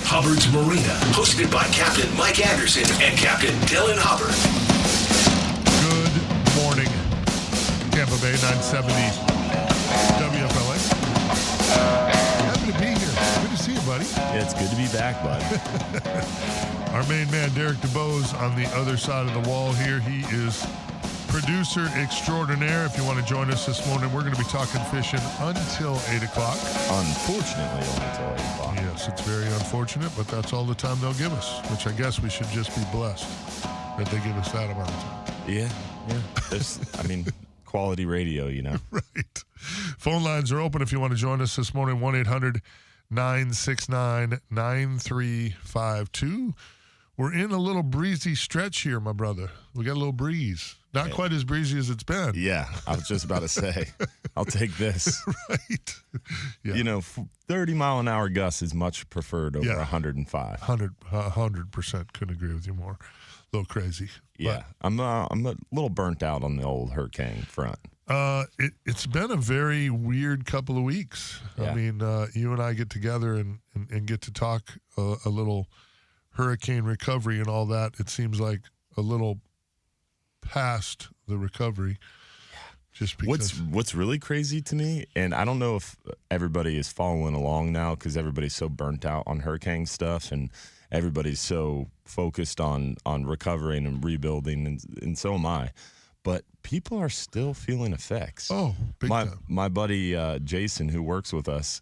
Hubbard's Marina, hosted by Captain Mike Anderson and Captain Dylan Hubbard. Good morning, Tampa Bay, 970 WFLA. Happy to be here. Good to see you, buddy. Yeah, it's good to be back, bud. Our main man, Derek DeBose, on the other side of the wall here. He is producer extraordinaire. If you want to join us this morning, we're going to be talking fishing until 8 o'clock. Unfortunately, only until 8 o'clock. Yes, it's very unfortunate, but that's all the time they'll give us, which I guess we should just be blessed that they give us that amount of time. Yeah. There's, quality radio, Right. Phone lines are open if you want to join us this morning, 1-800-969-9352. We're in a little breezy stretch here, my brother. We got a little breeze. Not quite as breezy as it's been. Yeah, I was just about to say, I'll take this. Right. Yeah. 30-mile-an-hour gusts is much preferred over 105. 100% couldn't agree with you more. A little crazy. Yeah, I'm a little burnt out on the old hurricane front. It's been a very weird couple of weeks. Yeah. I mean, you and I get together and get to talk a little hurricane recovery and all that. It seems like a little past the recovery. Just because. What's really crazy to me, and I don't know if everybody is following along now because everybody's so burnt out on hurricane stuff and everybody's so focused on recovering and rebuilding, and so am I. But people are still feeling effects. Oh, big time. My buddy Jason, who works with us,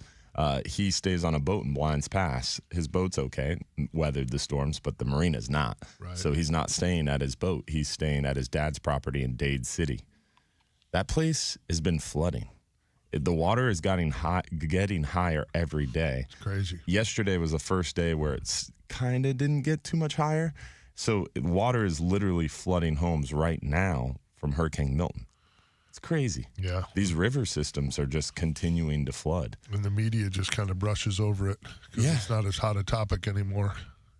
he stays on a boat in Blinds Pass. His boat's okay, weathered the storms, but the Marina's not. Right. So he's not staying at his boat. He's staying at his dad's property in Dade City. That place has been flooding. The water is getting higher every day. It's crazy. Yesterday was the first day where it's kind of didn't get too much higher. So water is literally flooding homes right now from Hurricane Milton. It's crazy. Yeah. These river systems are just continuing to flood. And the media just kind of brushes over it because it's not as hot a topic anymore.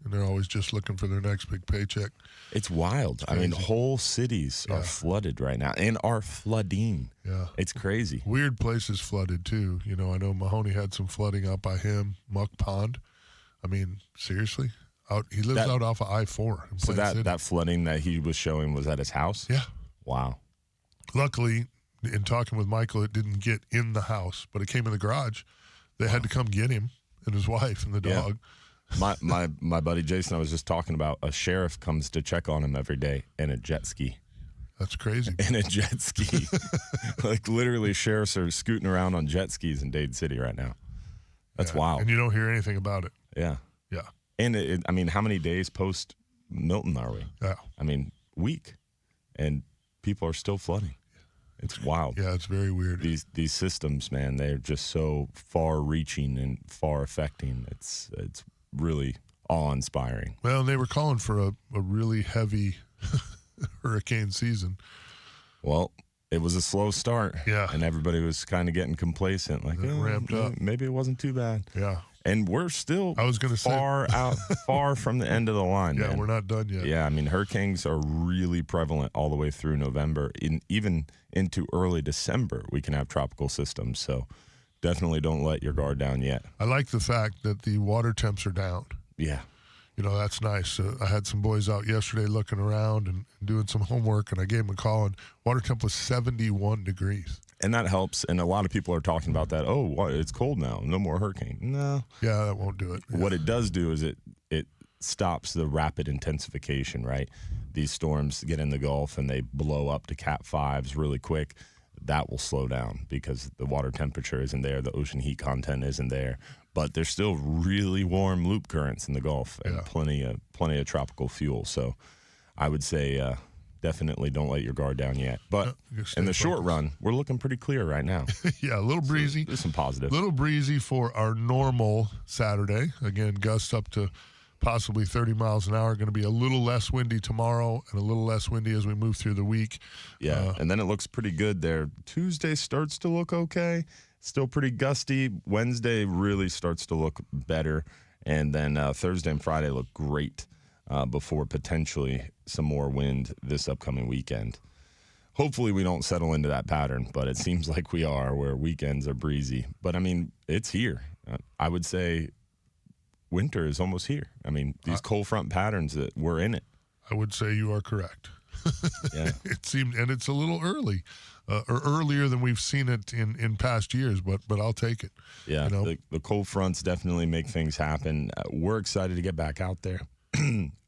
And they're always just looking for their next big paycheck. It's wild. I mean, whole cities are flooded right now and are flooding. Yeah. It's crazy. Weird places flooded, too. I know Mahoney had some flooding out by him, Muck Pond. I mean, seriously? He lives out off of I-4 in Plain City. That flooding that he was showing was at his house? Yeah. Wow. Luckily, in talking with Michael, it didn't get in the house, but it came in the garage. They had to come get him and his wife and the dog. My buddy Jason, I was just talking about, a sheriff comes to check on him every day in a jet ski. That's crazy. In a jet ski. Like literally sheriffs are scooting around on jet skis in Dade City right now. That's wild. And you don't hear anything about it. Yeah. Yeah. And how many days post Milton are we? Yeah. Week. And people are still flooding. It's wild. Yeah, it's very weird. These systems, man, they're just so far-reaching and far-affecting. It's really awe-inspiring. Well, they were calling for a really heavy hurricane season. Well, it was a slow start. Yeah. And everybody was kind of getting complacent. Like, ramped up. Maybe it wasn't too bad. Yeah. And we're still far from the end of the line. Yeah, man. we're not done yet. Yeah, hurricanes are really prevalent all the way through November. Even into early December, we can have tropical systems. So definitely don't let your guard down yet. I like the fact that the water temps are down. Yeah. That's nice. I had some boys out yesterday looking around and doing some homework, and I gave them a call, and water temp was 71 degrees. And that helps. And a lot of people are talking about that. Oh, what? It's cold now. No more hurricane. No. Yeah, that won't do it. Yeah. What it does do is it stops the rapid intensification, right? These storms get in the Gulf and they blow up to Cat 5s really quick. That will slow down because the water temperature isn't there. The ocean heat content isn't there. But there's still really warm loop currents in the Gulf and plenty of tropical fuel. So I would say definitely don't let your guard down yet. But in the short run, we're looking pretty clear right now. Yeah, a little breezy. So there's some positive. A little breezy for our normal Saturday. Again, gusts up to possibly 30 miles an hour. Going to be a little less windy tomorrow and a little less windy as we move through the week. Yeah, and then it looks pretty good there. Tuesday starts to look okay. Still pretty gusty. Wednesday really starts to look better. And then Thursday and Friday look great before potentially some more wind this upcoming weekend. Hopefully we don't settle into that pattern, but it seems like we are, where weekends are breezy. But, I mean, it's here. I would say winter is almost here. I mean, these cold front patterns that we're in it. I would say you are correct. Yeah. It seemed, and it's a little early, or earlier than we've seen it in past years, but I'll take it. Yeah, you know? the cold fronts definitely make things happen. We're excited to get back out there.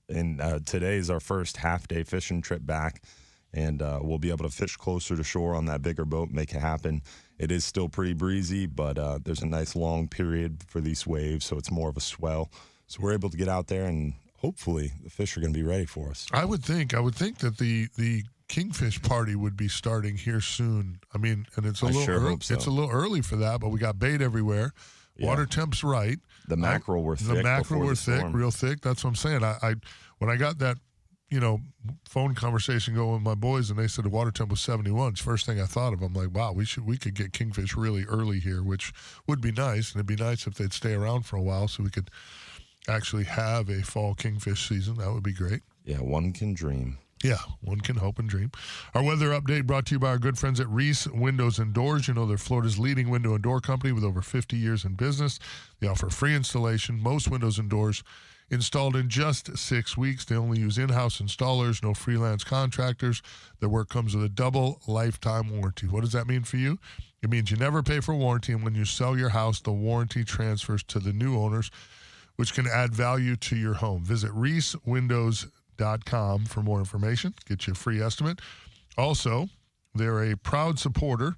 And today is our first half-day fishing trip back, and we'll be able to fish closer to shore on that bigger boat, make it happen. It is still pretty breezy, but there's a nice long period for these waves, so it's more of a swell. So we're able to get out there, and hopefully the fish are going to be ready for us. I would think that the kingfish party would be starting here soon. I mean, and it's a little early. Hope so. It's a little early for that, but we got bait everywhere. Yeah. Water temp's right. The mackerel were thick. The mackerel were thick, storm. real thick. That's what I'm saying. I when I got that, phone conversation going with my boys, and they said the water temp was 71. It's the first thing I thought of. I'm like, wow, we could get kingfish really early here, which would be nice, and it'd be nice if they'd stay around for a while so we could actually have a fall kingfish season. That would be great. Yeah, one can dream. Yeah, one can hope and dream. Our weather update brought to you by our good friends at Reese Windows and Doors. You know, they're Florida's leading window and door company with over 50 years in business. They offer free installation, most windows and doors installed in just 6 weeks. They only use in-house installers, no freelance contractors. Their work comes with a double lifetime warranty. What does that mean for you? It means you never pay for warranty, and when you sell your house, the warranty transfers to the new owners, which can add value to your home. Visit reesewindows.com for more information. Get you a free estimate. Also, they're a proud supporter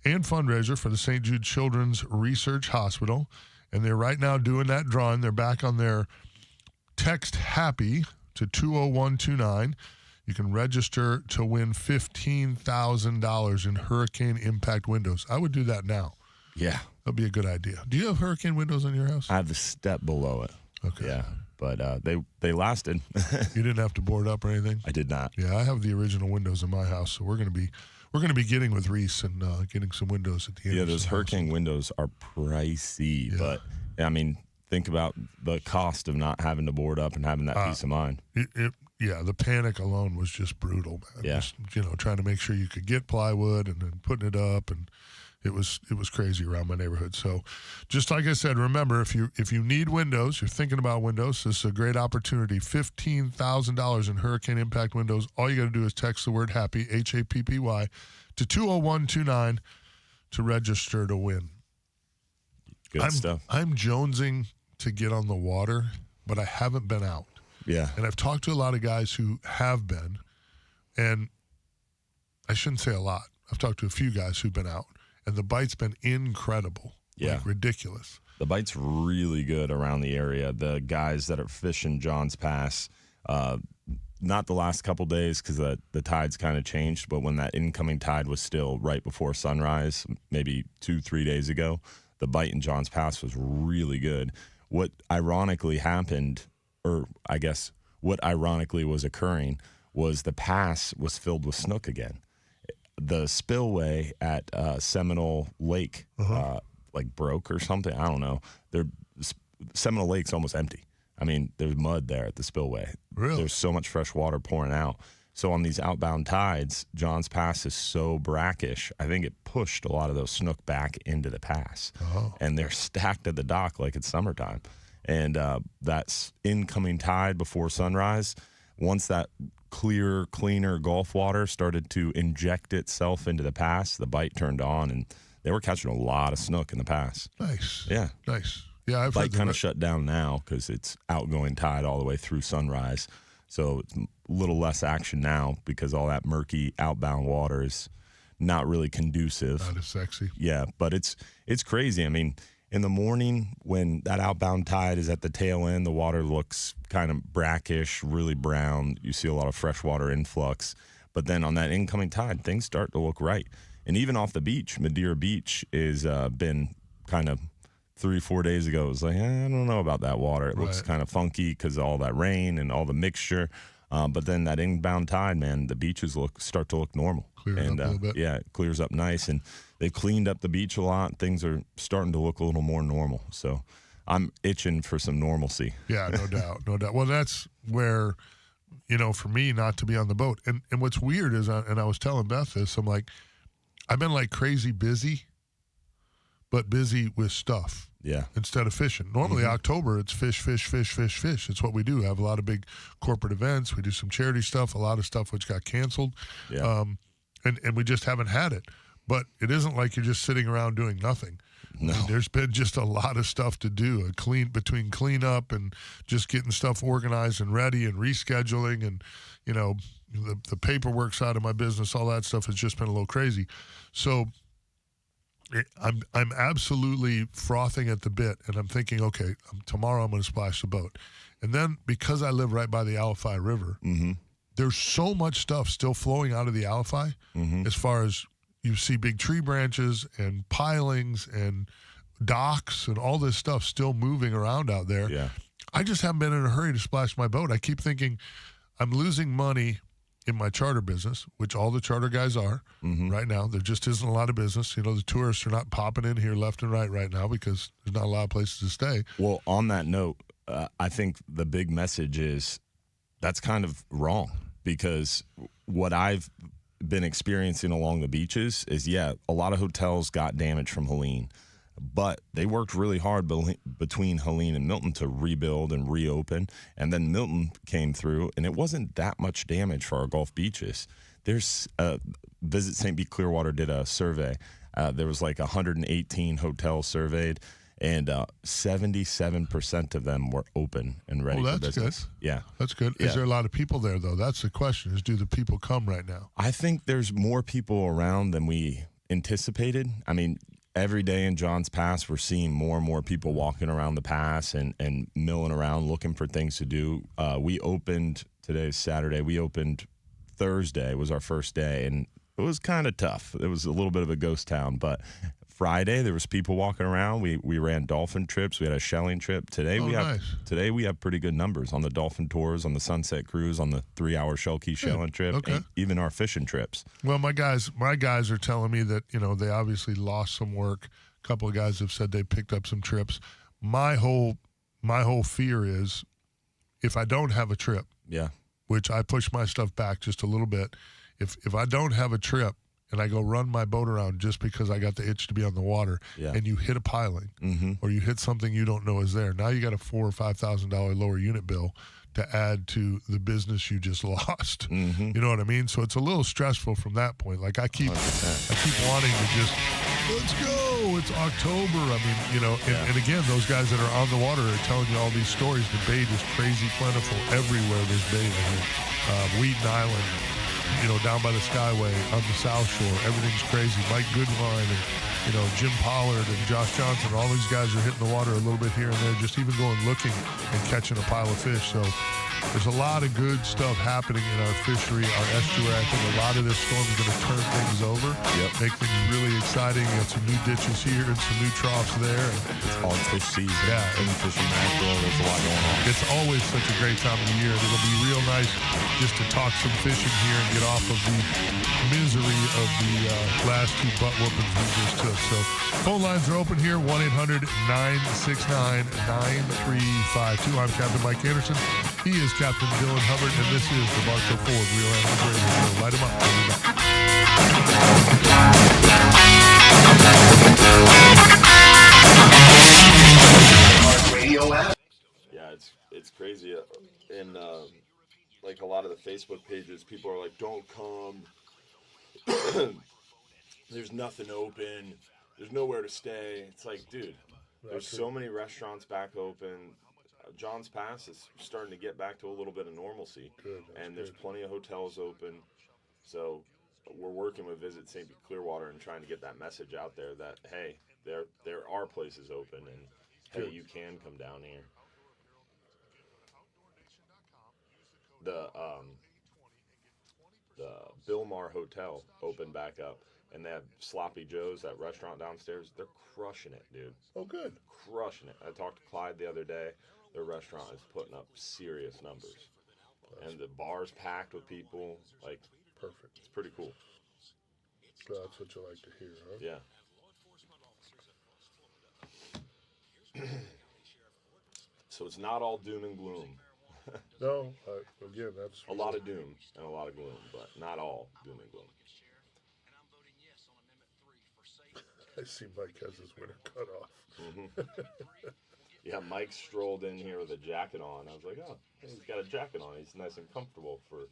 and fundraiser for the St. Jude Children's Research Hospital, and they're right now doing that drawing. They're back on their text HAPPY to 20129. You can register to win $15,000 in hurricane impact windows. I would do that now. Yeah. That'd be a good idea. Do you have hurricane windows in your house? I have the step below it. Okay. Yeah, but they lasted. You didn't have to board up or anything? I did not. Yeah, I have the original windows in my house, so we're gonna be getting with Reese and getting some windows at the end. Yeah, those hurricane windows are pricey, Yeah. but I mean, think about the cost of not having to board up and having that peace of mind. Yeah, the panic alone was just brutal, man. Yeah. Just, trying to make sure you could get plywood and then putting it up, and it was crazy around my neighborhood. So just like I said, remember, if you need windows, you're thinking about windows, this is a great opportunity. $15,000 in hurricane impact windows. All you got to do is text the word HAPPY, HAPPY, to 20129 to register to win. Good stuff. I'm jonesing to get on the water, but I haven't been out. Yeah. And I've talked to a lot of guys who have been, and I shouldn't say a lot. I've talked to a few guys who've been out, and the bite's been incredible. Yeah. Like ridiculous. The bite's really good around the area. The guys that are fishing John's Pass, not the last couple days because the tide's kind of changed, but when that incoming tide was still right before sunrise, maybe 2-3 days ago, the bite in John's Pass was really good. What ironically happened, or I guess what ironically was occurring, was the pass was filled with snook again. The spillway at Seminole Lake broke or something. I don't know. Seminole Lake's almost empty. I mean, there's mud there at the spillway. Really? There's so much fresh water pouring out. So on these outbound tides, John's Pass is so brackish, I think it pushed a lot of those snook back into the pass. Oh. And they're stacked at the dock like it's summertime. And that's incoming tide before sunrise. Once that cleaner Gulf water started to inject itself into the pass, the bite turned on, and they were catching a lot of snook in the pass. Nice. Yeah. Nice. Yeah, I've Bite heard kind of shut down now because it's outgoing tide all the way through sunrise. So it's a little less action now because all that murky outbound water is not really conducive. Not as sexy. Yeah, but it's crazy. I mean, in the morning when that outbound tide is at the tail end, the water looks kind of brackish, really brown. You see a lot of freshwater influx. But then on that incoming tide, things start to look right. And even off the beach, Madeira Beach is been kind of 3-4 days ago. It was like, I don't know about that water. It looks kind of funky because of all that rain and all the mixture. But then that inbound tide, man, the beaches start to look normal. Clear up a little bit. Yeah, it clears up nice. And they've cleaned up the beach a lot. Things are starting to look a little more normal. So I'm itching for some normalcy. Yeah, no doubt. No doubt. Well, that's where, for me not to be on the boat. And what's weird is, and I was telling Beth this, I'm like, I've been like crazy busy, but busy with stuff. instead of fishing. Normally October, it's fish, fish, fish, fish, fish. It's what we do. Have a lot of big corporate events. We do some charity stuff, a lot of stuff which got canceled. And we just haven't had it. But it isn't like you're just sitting around doing nothing. No. I mean, there's been just a lot of stuff to do. Between cleanup and just getting stuff organized and ready and rescheduling and, you know, the paperwork side of my business, all that stuff has just been a little crazy. So I'm absolutely frothing at the bit, and I'm thinking, okay, tomorrow I'm going to splash the boat. And then because I live right by the Alafai River, there's so much stuff still flowing out of the Alafai as far as you see big tree branches and pilings and docks and all this stuff still moving around out there. Yeah. I just haven't been in a hurry to splash my boat. I keep thinking I'm losing money in my charter business, which all the charter guys are right now. There just isn't a lot of business. You know, the tourists are not popping in here left and right now because there's not a lot of places to stay. Well, on that note, I think the big message is that's kind of wrong, because what I've been experiencing along the beaches is, a lot of hotels got damaged from Helene, but they worked really hard between Helene and Milton to rebuild and reopen. And then Milton came through, and it wasn't that much damage for our Gulf beaches. There's Visit St. Pete Clearwater did a survey. There was like 118 hotels surveyed, and 77% of them were open and ready for business. Good. Yeah. That's good. Yeah. Is there a lot of people there, though? That's the question, is do the people come right now? I think there's more people around than we anticipated. I mean, every day in Johns Pass, we're seeing more and more people walking around the pass and milling around looking for things to do. We opened, today's Saturday, we opened Thursday was our first day, and it was kind of tough. It was a little bit of a ghost town, but Friday there was people walking around. We ran dolphin trips. We had a shelling trip. Today we have pretty good numbers on the dolphin tours, on the sunset cruise, on the 3-hour shell key shelling trip, and even our fishing trips. Well, my guys are telling me that, you know, they obviously lost some work. A couple of guys have said they picked up some trips. My whole fear is if I don't have a trip, which I push my stuff back just a little bit. If I don't have a trip and I go run my boat around just because I got the itch to be on the water, and you hit a piling or you hit something you don't know is there, now you got a $4,000 or $5,000 lower unit bill to add to the business you just lost. You know what I mean? So it's a little stressful from that point. Like I keep wanting to just, let's go. It's October. I mean, you know, and again, those guys that are on the water are telling you all these stories. The bait is crazy plentiful everywhere. There's bait. I mean, Wheaton Island, you know, down by the Skyway, on the South Shore, everything's crazy. Mike Goodwine and, you know, Jim Pollard and Josh Johnson, all these guys are hitting the water a little bit here and there, just even going looking and catching a pile of fish. So there's a lot of good stuff happening in our fishery, our estuary. I think a lot of this storm is going to turn things over, make things really exciting. You got some new ditches here and some new troughs there. And it's all fish season. Yeah. And fishing mackerel. There's a lot going on. It's always such a great time of the year. And it'll be real nice just to talk some fishing here and get off of the misery of the last two butt whoopings we just took. So phone lines are open here, 1-800-969-9352. I'm Captain Mike Anderson. He is Captain Dylan Hubbard, and this is the Bartow Ford Real Animal Radio Show. Light them up. Radio app. Yeah, it's crazy. And like a lot of the Facebook pages, people are like, "Don't come. There's nothing open. There's nowhere to stay." It's like, dude, there's so many restaurants back open. Johns Pass is starting to get back to a little bit of normalcy, and there's plenty of hotels open. So we're working with Visit St. Pete Clearwater and trying to get that message out there that, hey, there are places open, and hey, you can come down here. The Bilmar Hotel opened back up, and they have Sloppy Joe's, that restaurant downstairs. They're crushing it, dude. Oh, good. Crushing it. I talked to Clyde the other day. Their restaurant is putting up serious numbers. And the bar's packed with people. Like, perfect. It's pretty cool. That's what you like to hear, huh? Yeah. So it's not all doom and gloom. No, again, that's a lot of doom and a lot of gloom, but not all doom and gloom. I see Mike has his winter cut off. Mm-hmm. Yeah, Mike strolled in here with a jacket on. I was like, oh, he's got a jacket on. He's nice and comfortable for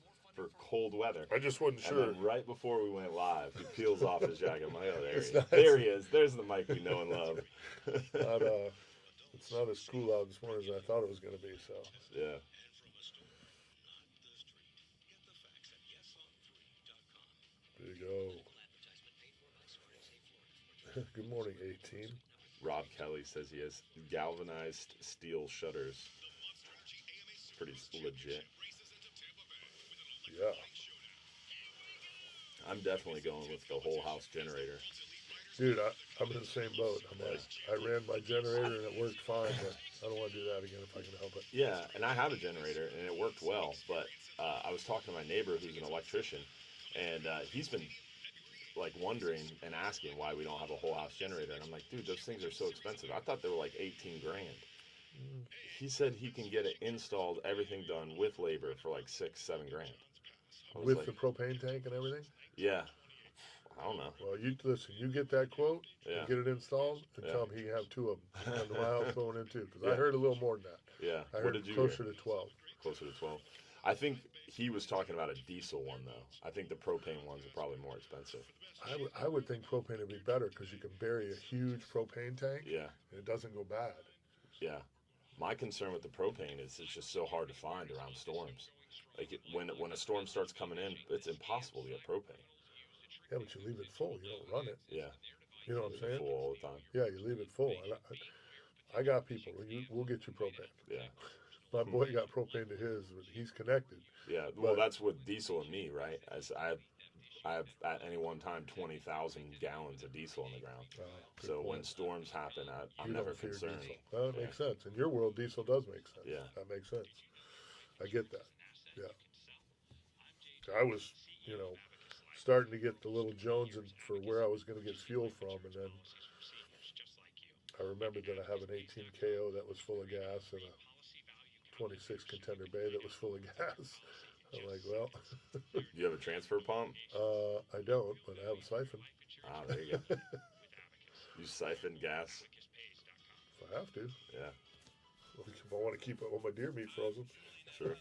cold weather. I just wasn't And sure. then right before we went live, he peels off his jacket. I'm like, oh, there he is. Nice. There he is. There's the Mike we know and love. It's not as cool out this morning as I thought it was going to be. So Yeah. there you go. Good morning, 18. Rob Kelly says he has galvanized steel shutters. It's pretty legit. Yeah. I'm definitely going with the whole house generator. Dude, I'm in the same boat. I ran my generator and it worked fine, but I don't want to do that again if I can help it. Yeah, and I have a generator and it worked well, but I was talking to my neighbor who's an electrician, and he's been like wondering and asking why we don't have a whole house generator, and I'm like, dude, those things are so expensive. I thought they were like 18 grand. He said he can get it installed, everything done with labor for like 6-7 grand. With like, the propane tank and everything? Yeah. I don't know. Well, you listen, you get that quote, Yeah. and get it installed, and Yeah. tell me he have two of them. And my house going in too, because I Yeah. heard a little more than that. Yeah. I What heard did you closer hear? to 12. Closer to 12. I think he was talking about a diesel one, though. I think the propane ones are probably more expensive. I would think propane would be better because you can bury a huge propane tank, Yeah. and it doesn't go bad. Yeah. My concern with the propane is it's just so hard to find around storms. Like when a storm starts coming in, it's impossible to get propane. Yeah, but you leave it full. You don't run it. Yeah. You know what I'm It's saying? full all the time. Yeah, you leave it full. I got people. We'll get you propane. Yeah. My boy got propane to his. He's connected. Yeah. Well, But- that's with diesel and me, right? As I have at any one time 20,000 gallons of diesel on the ground. Good So when point. storms happen, I'm You never don't fear concerned. diesel. Well, that Yeah. makes sense. In your world, diesel does make sense. Yeah. That makes sense. I get that. Yeah. I was, starting to get the little jonesing for where I was going to get fuel from, and then I remembered that I have an 18 KO that was full of gas and a 26 contender bay that was full of gas. I'm like, well, You have a transfer pump? I don't, but I have a siphon. Ah, there you go. You siphon gas? If I have to. Yeah. If I want to keep all my deer meat frozen. Sure.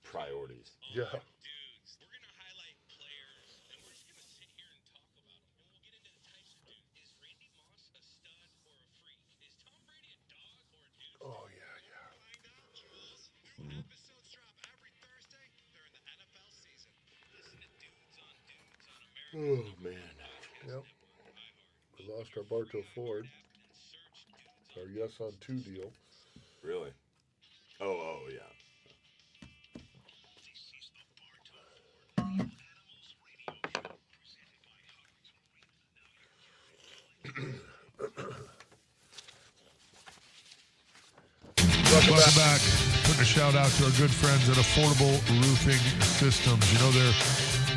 Priorities. Yeah. Dudes, we're gonna highlight players, and we're just gonna sit here and talk about them, and we'll get into the types of dudes. Is Randy Moss a stud or a freak? Is Tom Brady a dog or a dude? Oh, yeah. Find out, Jules. New episodes drop every Thursday during the NFL season. Listen to Dudes on America. Oh, man. Yep. We lost our Bartow Ford. Our yes on 2 deal. Really? Oh, yeah. Welcome back. Putting a shout out to our good friends at Affordable Roofing Systems. You know, they're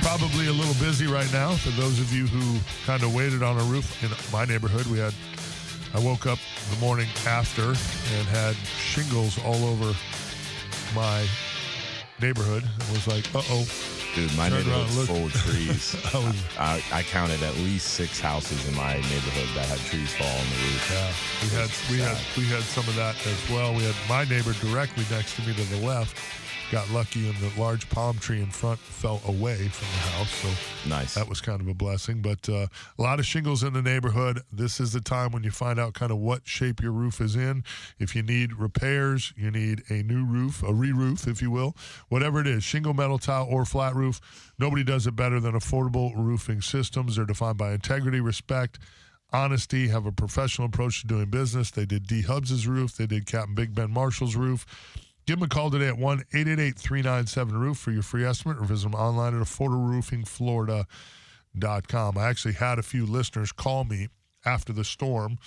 probably a little busy right now. For those of you who kind of waited on a roof in my neighborhood, I woke up the morning after and had shingles all over my neighborhood. It was like, uh-oh. Dude, my Turned around and neighborhood's looked. full of trees. I I counted at least 6 houses in my neighborhood that had trees fall on the roof. Yeah, we had some of that as well. We had my neighbor directly next to me to the left got lucky and the large palm tree in front fell away from the house. So Nice. that was kind of a blessing. But a lot of shingles in the neighborhood. This is the time when you find out kind of what shape your roof is in. If you need repairs, you need a new roof, a re-roof, if you will. Whatever it is, shingle, metal tile, or flat roof, nobody does it better than Affordable Roofing Systems. They're defined by integrity, respect, honesty, have a professional approach to doing business. They did D. Hubbs' roof. They did Capt. Big Ben Marshall's roof. Give them a call today at 1-888-397-ROOF for your free estimate, or visit them online at affordableroofingflorida.com. I actually had a few listeners call me after the storm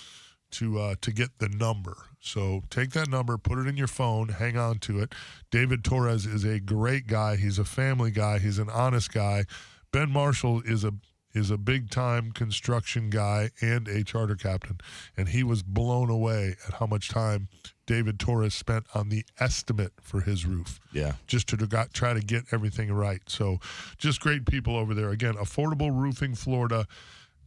to get the number. So take that number, put it in your phone, hang on to it. David Torres is a great guy. He's a family guy. He's an honest guy. Ben Marshall is a big-time construction guy and a charter captain, and he was blown away at how much time David Torres spent on the estimate for his roof. Yeah. Just to try to get everything right. So just great people over there. Again, affordableroofingflorida.com.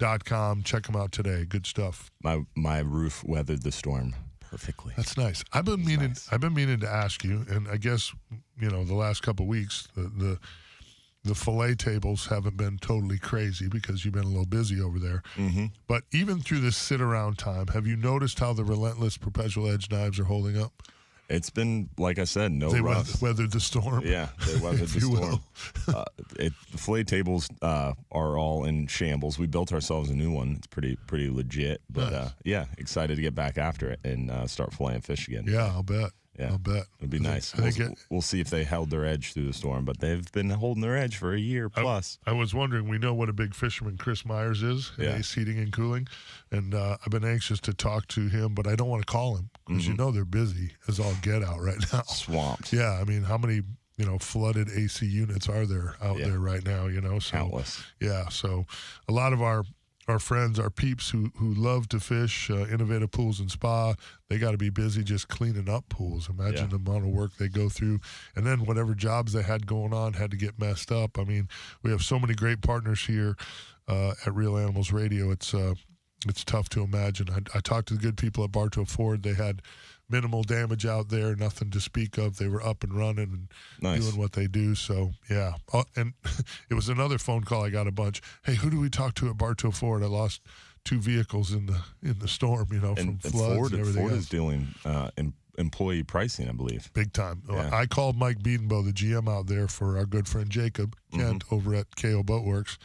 fishingreport.com. Check them out today. Good stuff. My roof weathered the storm perfectly. That's nice. I've been meaning to ask you, and I guess the last couple of weeks the fillet tables haven't been totally crazy because you've been a little busy over there. Mm-hmm. But even through this sit-around time, have you noticed how the Relentless Perpetual Edge knives are holding up? It's been, like I said, no They rust. weathered the storm. Yeah, they weathered If the you storm. The fillet tables are all in shambles. We built ourselves a new one. It's pretty legit. But Nice. yeah, excited to get back after it and start filleting fish again. Yeah, I'll bet. Yeah. I'll bet. It'd be nice. I think We'll see if they held their edge through the storm, but they've been holding their edge for a year plus. I was wondering, we know what a big fisherman Chris Myers is in Ace Heating and Cooling, and I've been anxious to talk to him, but I don't want to call him because they're busy as all get out right now. Swamped. Yeah, I mean, how many flooded AC units are there out there right now? So Countless. yeah, so a lot of our friends, our peeps who love to fish, Innovative Pools and Spa, they got to be busy just cleaning up pools. Imagine the amount of work they go through. And then whatever jobs they had going on had to get messed up. I mean, we have so many great partners here at Real Animals Radio. It's tough to imagine. I talked to the good people at Bartow Ford. They had minimal damage out there, nothing to speak of. They were up and running and doing what they do. So, yeah. And it was another phone call I got a bunch. Hey, who do we talk to at Bartow Ford? I lost 2 vehicles in the storm, from floods and everything Ford else. is doing employee pricing, I believe. Big time. Yeah. I called Mike Biedenbow, the GM out there, for our good friend Jacob Kent over at KO Boatworks.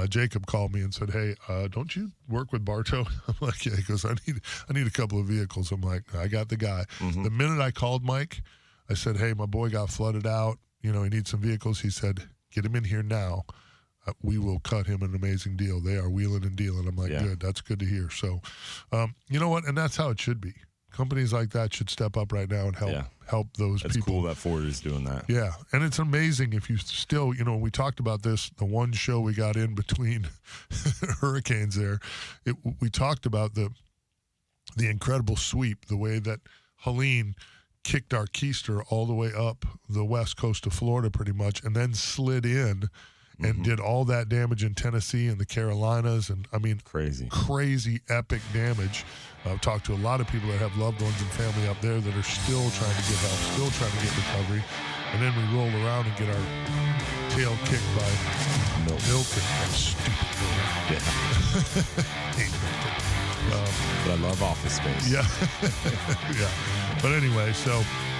Jacob called me and said, "Hey, don't you work with Bartow?" I'm like, "Yeah." He goes, "I need a couple of vehicles." I'm like, "I got the guy." The minute I called Mike, I said, "Hey, my boy got flooded out. He needs some vehicles." He said, "Get him in here now. We will cut him an amazing deal." They are wheeling and dealing. I'm like, "Good. That's good to hear." So, you know what? And that's how it should be. Companies like that should step up right now and help those It's people. cool that Ford is doing that. Yeah, and it's amazing if you still, we talked about this, the one show we got in between hurricanes there. We talked about the incredible sweep, the way that Helene kicked our keister all the way up the west coast of Florida pretty much, and then slid in and did all that damage in Tennessee and the Carolinas. And, I mean, crazy epic damage. I've talked to a lot of people that have loved ones and family up there that are still trying to get help, still trying to get recovery. And then we roll around and get our tail kicked by Milton. That stupid Milton. Hate Milton. But I love Office Space. Yeah. Yeah. But anyway, so,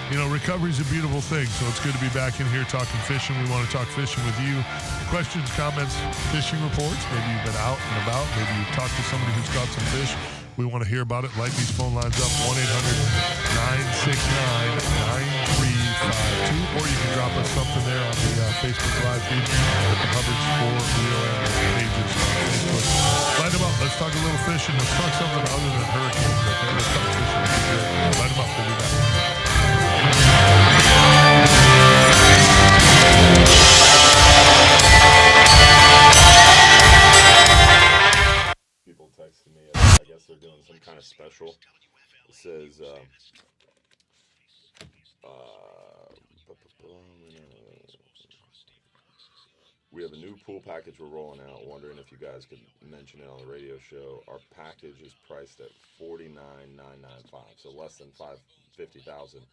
recovery's a beautiful thing. So it's good to be back in here talking fishing. We want to talk fishing with you. Questions, comments, fishing reports. Maybe you've been out and about. Maybe you've talked to somebody who's got some fish. We want to hear about it. Light these phone lines up, 1-800-969-9352. Or you can drop us something there on the Facebook Live feed at the Hubbard's for Real Animals pages on Facebook. Light them up. Let's talk a little fishing. Let's talk something other than hurricanes. Okay? Let's talk fishing. Light them up. We'll be back. People texting me. I guess they're doing some kind of special. It says, we have a new pool package we're rolling out. Wondering if you guys could mention it on the radio show. Our package is priced at $49,995, so less than $50,000.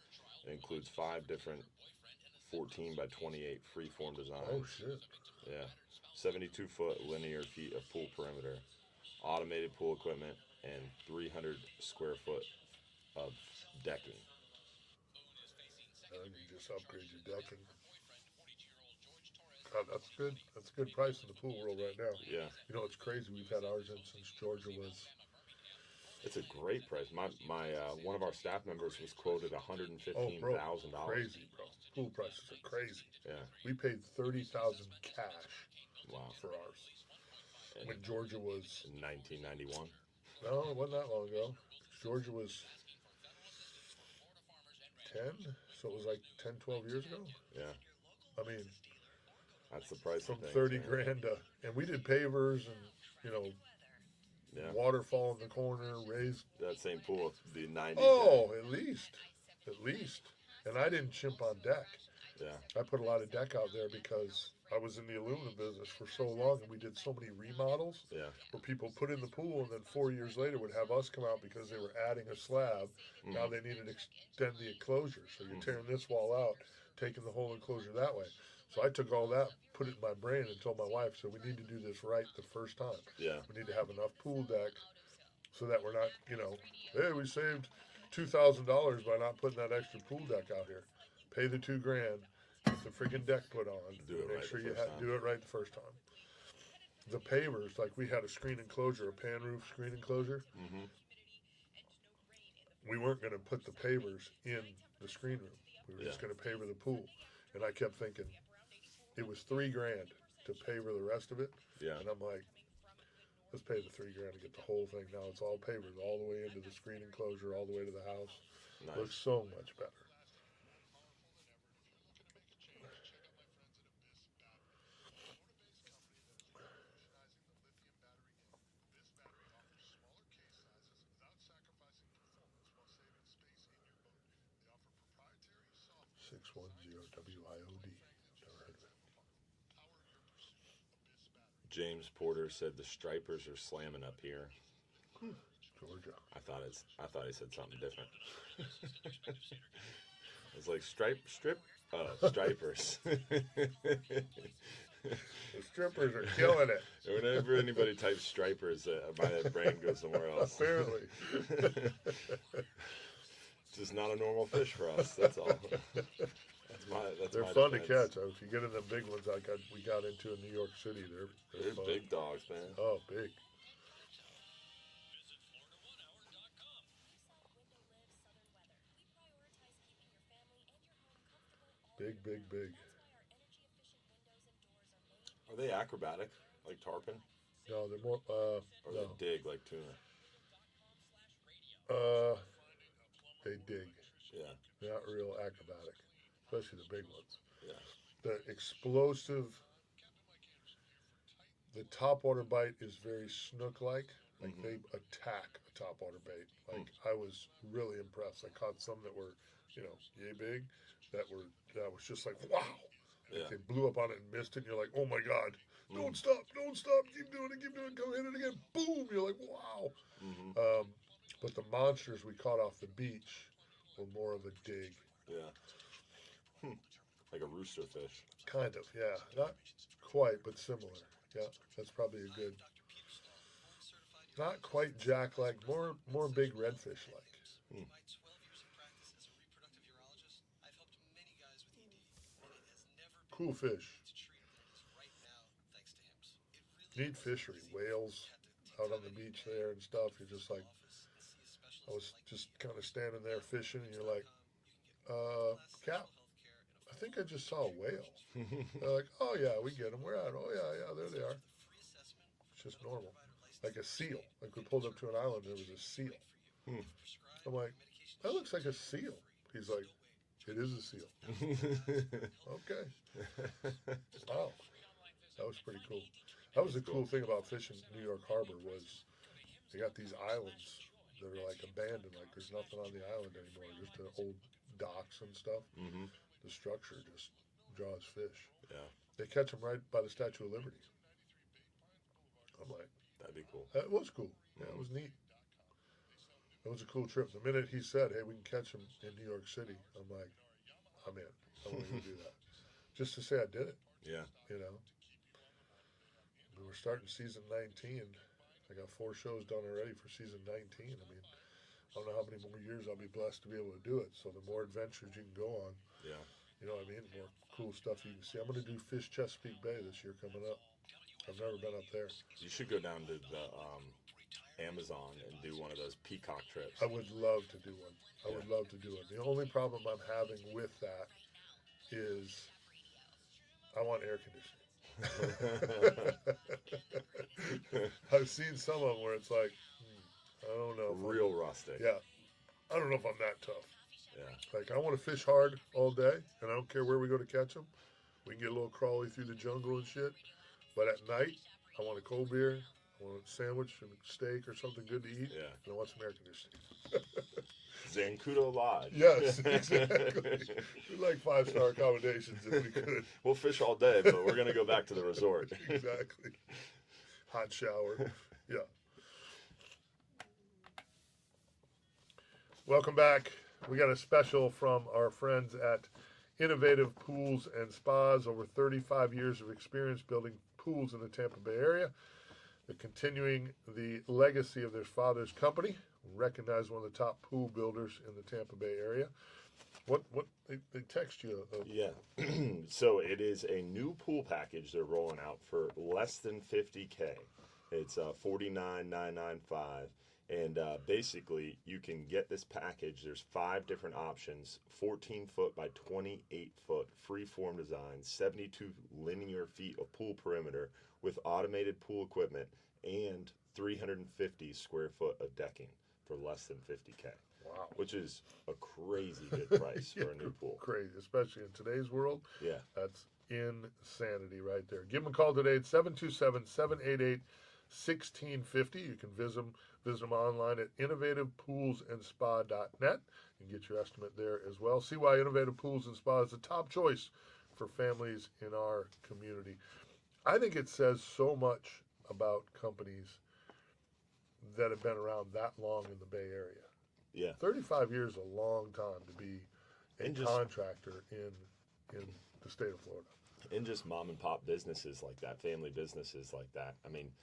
It includes 5 different 14 by 28 freeform designs. Oh, shit. Yeah. 72-foot linear feet of pool perimeter, automated pool equipment, and 300 square foot of decking. You just upgrade your decking. God, that's good. That's a good price in the pool world right now. Yeah. It's crazy. We've had ours in since Georgia was. It's a great price. My one of our staff members was quoted $115,000. Crazy, bro. Pool prices are crazy. Yeah. We paid $30,000 cash. Wow. For ours. And when Georgia was in 1991. No, it wasn't that long ago. Georgia was 10, so it was like 10, 12 years ago. Yeah. I mean, that's the price from of things, 30 grand to, and we did pavers and waterfall in the corner, raised that same pool, the 90. Oh, at least. And I didn't chimp on deck. Yeah. I put a lot of deck out there because I was in the aluminum business for so long, and we did so many remodels Yeah. where people put in the pool, and then 4 years later would have us come out because they were adding a slab. Now they needed to extend the enclosure, so you're tearing this wall out, taking the whole enclosure that way. So I took all that, put it in my brain, and told my wife, so we need to do this right the first time. Yeah. We need to have enough pool deck so that we're not, hey, we saved $2,000 by not putting that extra pool deck out here. Pay the $2,000, get the freaking deck put on, Do it make right sure the you first time. do it right the first time. The pavers, like we had a screen enclosure, a pan roof screen enclosure. Mm-hmm. We weren't going to put the pavers in the screen room. We were just Yeah. going to paver the pool. And I kept thinking, it was $3,000 to paver the rest of it. Yeah. And I'm like, let's pay the $3,000 to get the whole thing. Now it's all pavers all the way into the screen enclosure, all the way to the house. Nice. Looks so much better. WIOD. Never heard of it. James Porter said the stripers are slamming up here. Georgia. I thought he said something different. It's like stripers. The strippers are killing it. Whenever anybody types stripers, my brain goes somewhere else. Apparently. It's just not a normal fish for us. That's all. They're my fun to defense. catch. If you get in the big ones, we got into in New York City, they're They're fun. big dogs, man. Oh, big. Visit FloridaOneHour.com. Big, big, big. Are they acrobatic, like tarpon? No, they're more. Or No. they dig like tuna? They dig. Yeah, They're not real acrobatic, especially the big ones. yeah. The explosive. The topwater bite is very snook-like. Like they attack a topwater bait. Like I was really impressed. I caught some that were, yay big. That was just like wow. Like Yeah. they blew up on it and missed it. And you're like, oh my god, don't stop, keep doing it, go hit it again. Boom. You're like wow. But the monsters we caught off the beach were more of a dig. Yeah. Like a rooster fish. Kind of, yeah. Not quite, but similar. Yeah, that's probably a good. Not quite jack-like, more big redfish-like. In my 12 years of practice as a reproductive urologist, I've helped many guys with ED, and it has never been Cool easier fish. to treat things right now thanks to HIMS. It really Neat fishery, whales out on the beach there and stuff. You're just like, I was just kind of standing there fishing, and you're like, Cap, I think I just saw a whale. They're like, oh yeah, we get them. We're out. Oh yeah, there they are. It's just normal. Like a seal. Like we pulled up to an island, there was a seal. I'm like, that looks like a seal. He's like, it is a seal. Okay. Wow. That was pretty cool. That was the cool thing about fishing New York Harbor was they got these islands that are like abandoned. Like there's nothing on the island anymore. Just the old docks and stuff. Mm-hmm. The structure just draws fish. Yeah, They catch them right by the Statue of Liberty. I'm like, that'd be cool. that was cool. Yeah, it was neat. It was a cool trip. The minute he said, hey, we can catch them in New York City, I'm like, I'm in. I want to go do that. Just to say I did it, Yeah. We were starting season 19. I got 4 shows done already for season 19. I mean, I don't know how many more years I'll be blessed to be able to do it. So the more adventures you can go on, Yeah. you know what I mean? The more cool stuff you can see. I'm going to do Fish Chesapeake Bay this year coming up. I've never been up there. You should go down to the Amazon and do one of those peacock trips. I would love to do one. I would love to do it. The only problem I'm having with that is I want air conditioning. I've seen some of them where it's like, I don't know. Real rustic. Yeah. I don't know if I'm that tough. Yeah. Like, I want to fish hard all day, and I don't care where we go to catch them. We can get a little crawly through the jungle and shit. But at night, I want a cold beer, I want a sandwich and a steak or something good to eat, Yeah. and I want some air conditioning. Zancudo Lodge. Yes, exactly. We like 5-star accommodations if we could. We'll fish all day, but we're going to go back to the resort. Exactly. Hot shower. Yeah. Welcome back. We got a special from our friends at Innovative Pools and Spas. Over 35 years of experience building pools in the Tampa Bay area. They're continuing the legacy of their father's company. Recognized one of the top pool builders in the Tampa Bay area. What they text you? Yeah. So it is a new pool package they're rolling out for less than $50K. It's $49,995. And basically, you can get this package. There's 5 different options: 14-foot by 28-foot free-form design, 72 linear feet of pool perimeter with automated pool equipment, and 350 square foot of decking for less than $50K. Wow. Which is a crazy good price for a new pool. Crazy, especially in today's world. Yeah. That's insanity right there. Give them a call today at 727-788-1650. You can visit them online at innovativepoolsandspa.net and get your estimate there as well. See why Innovative Pools and Spa is the top choice for families in our community. I think it says so much about companies that have been around that long in the Bay Area. Yeah. 35 years is a long time to be a And just- contractor in the state of Florida. And just mom and pop businesses like that, family businesses like that. I mean,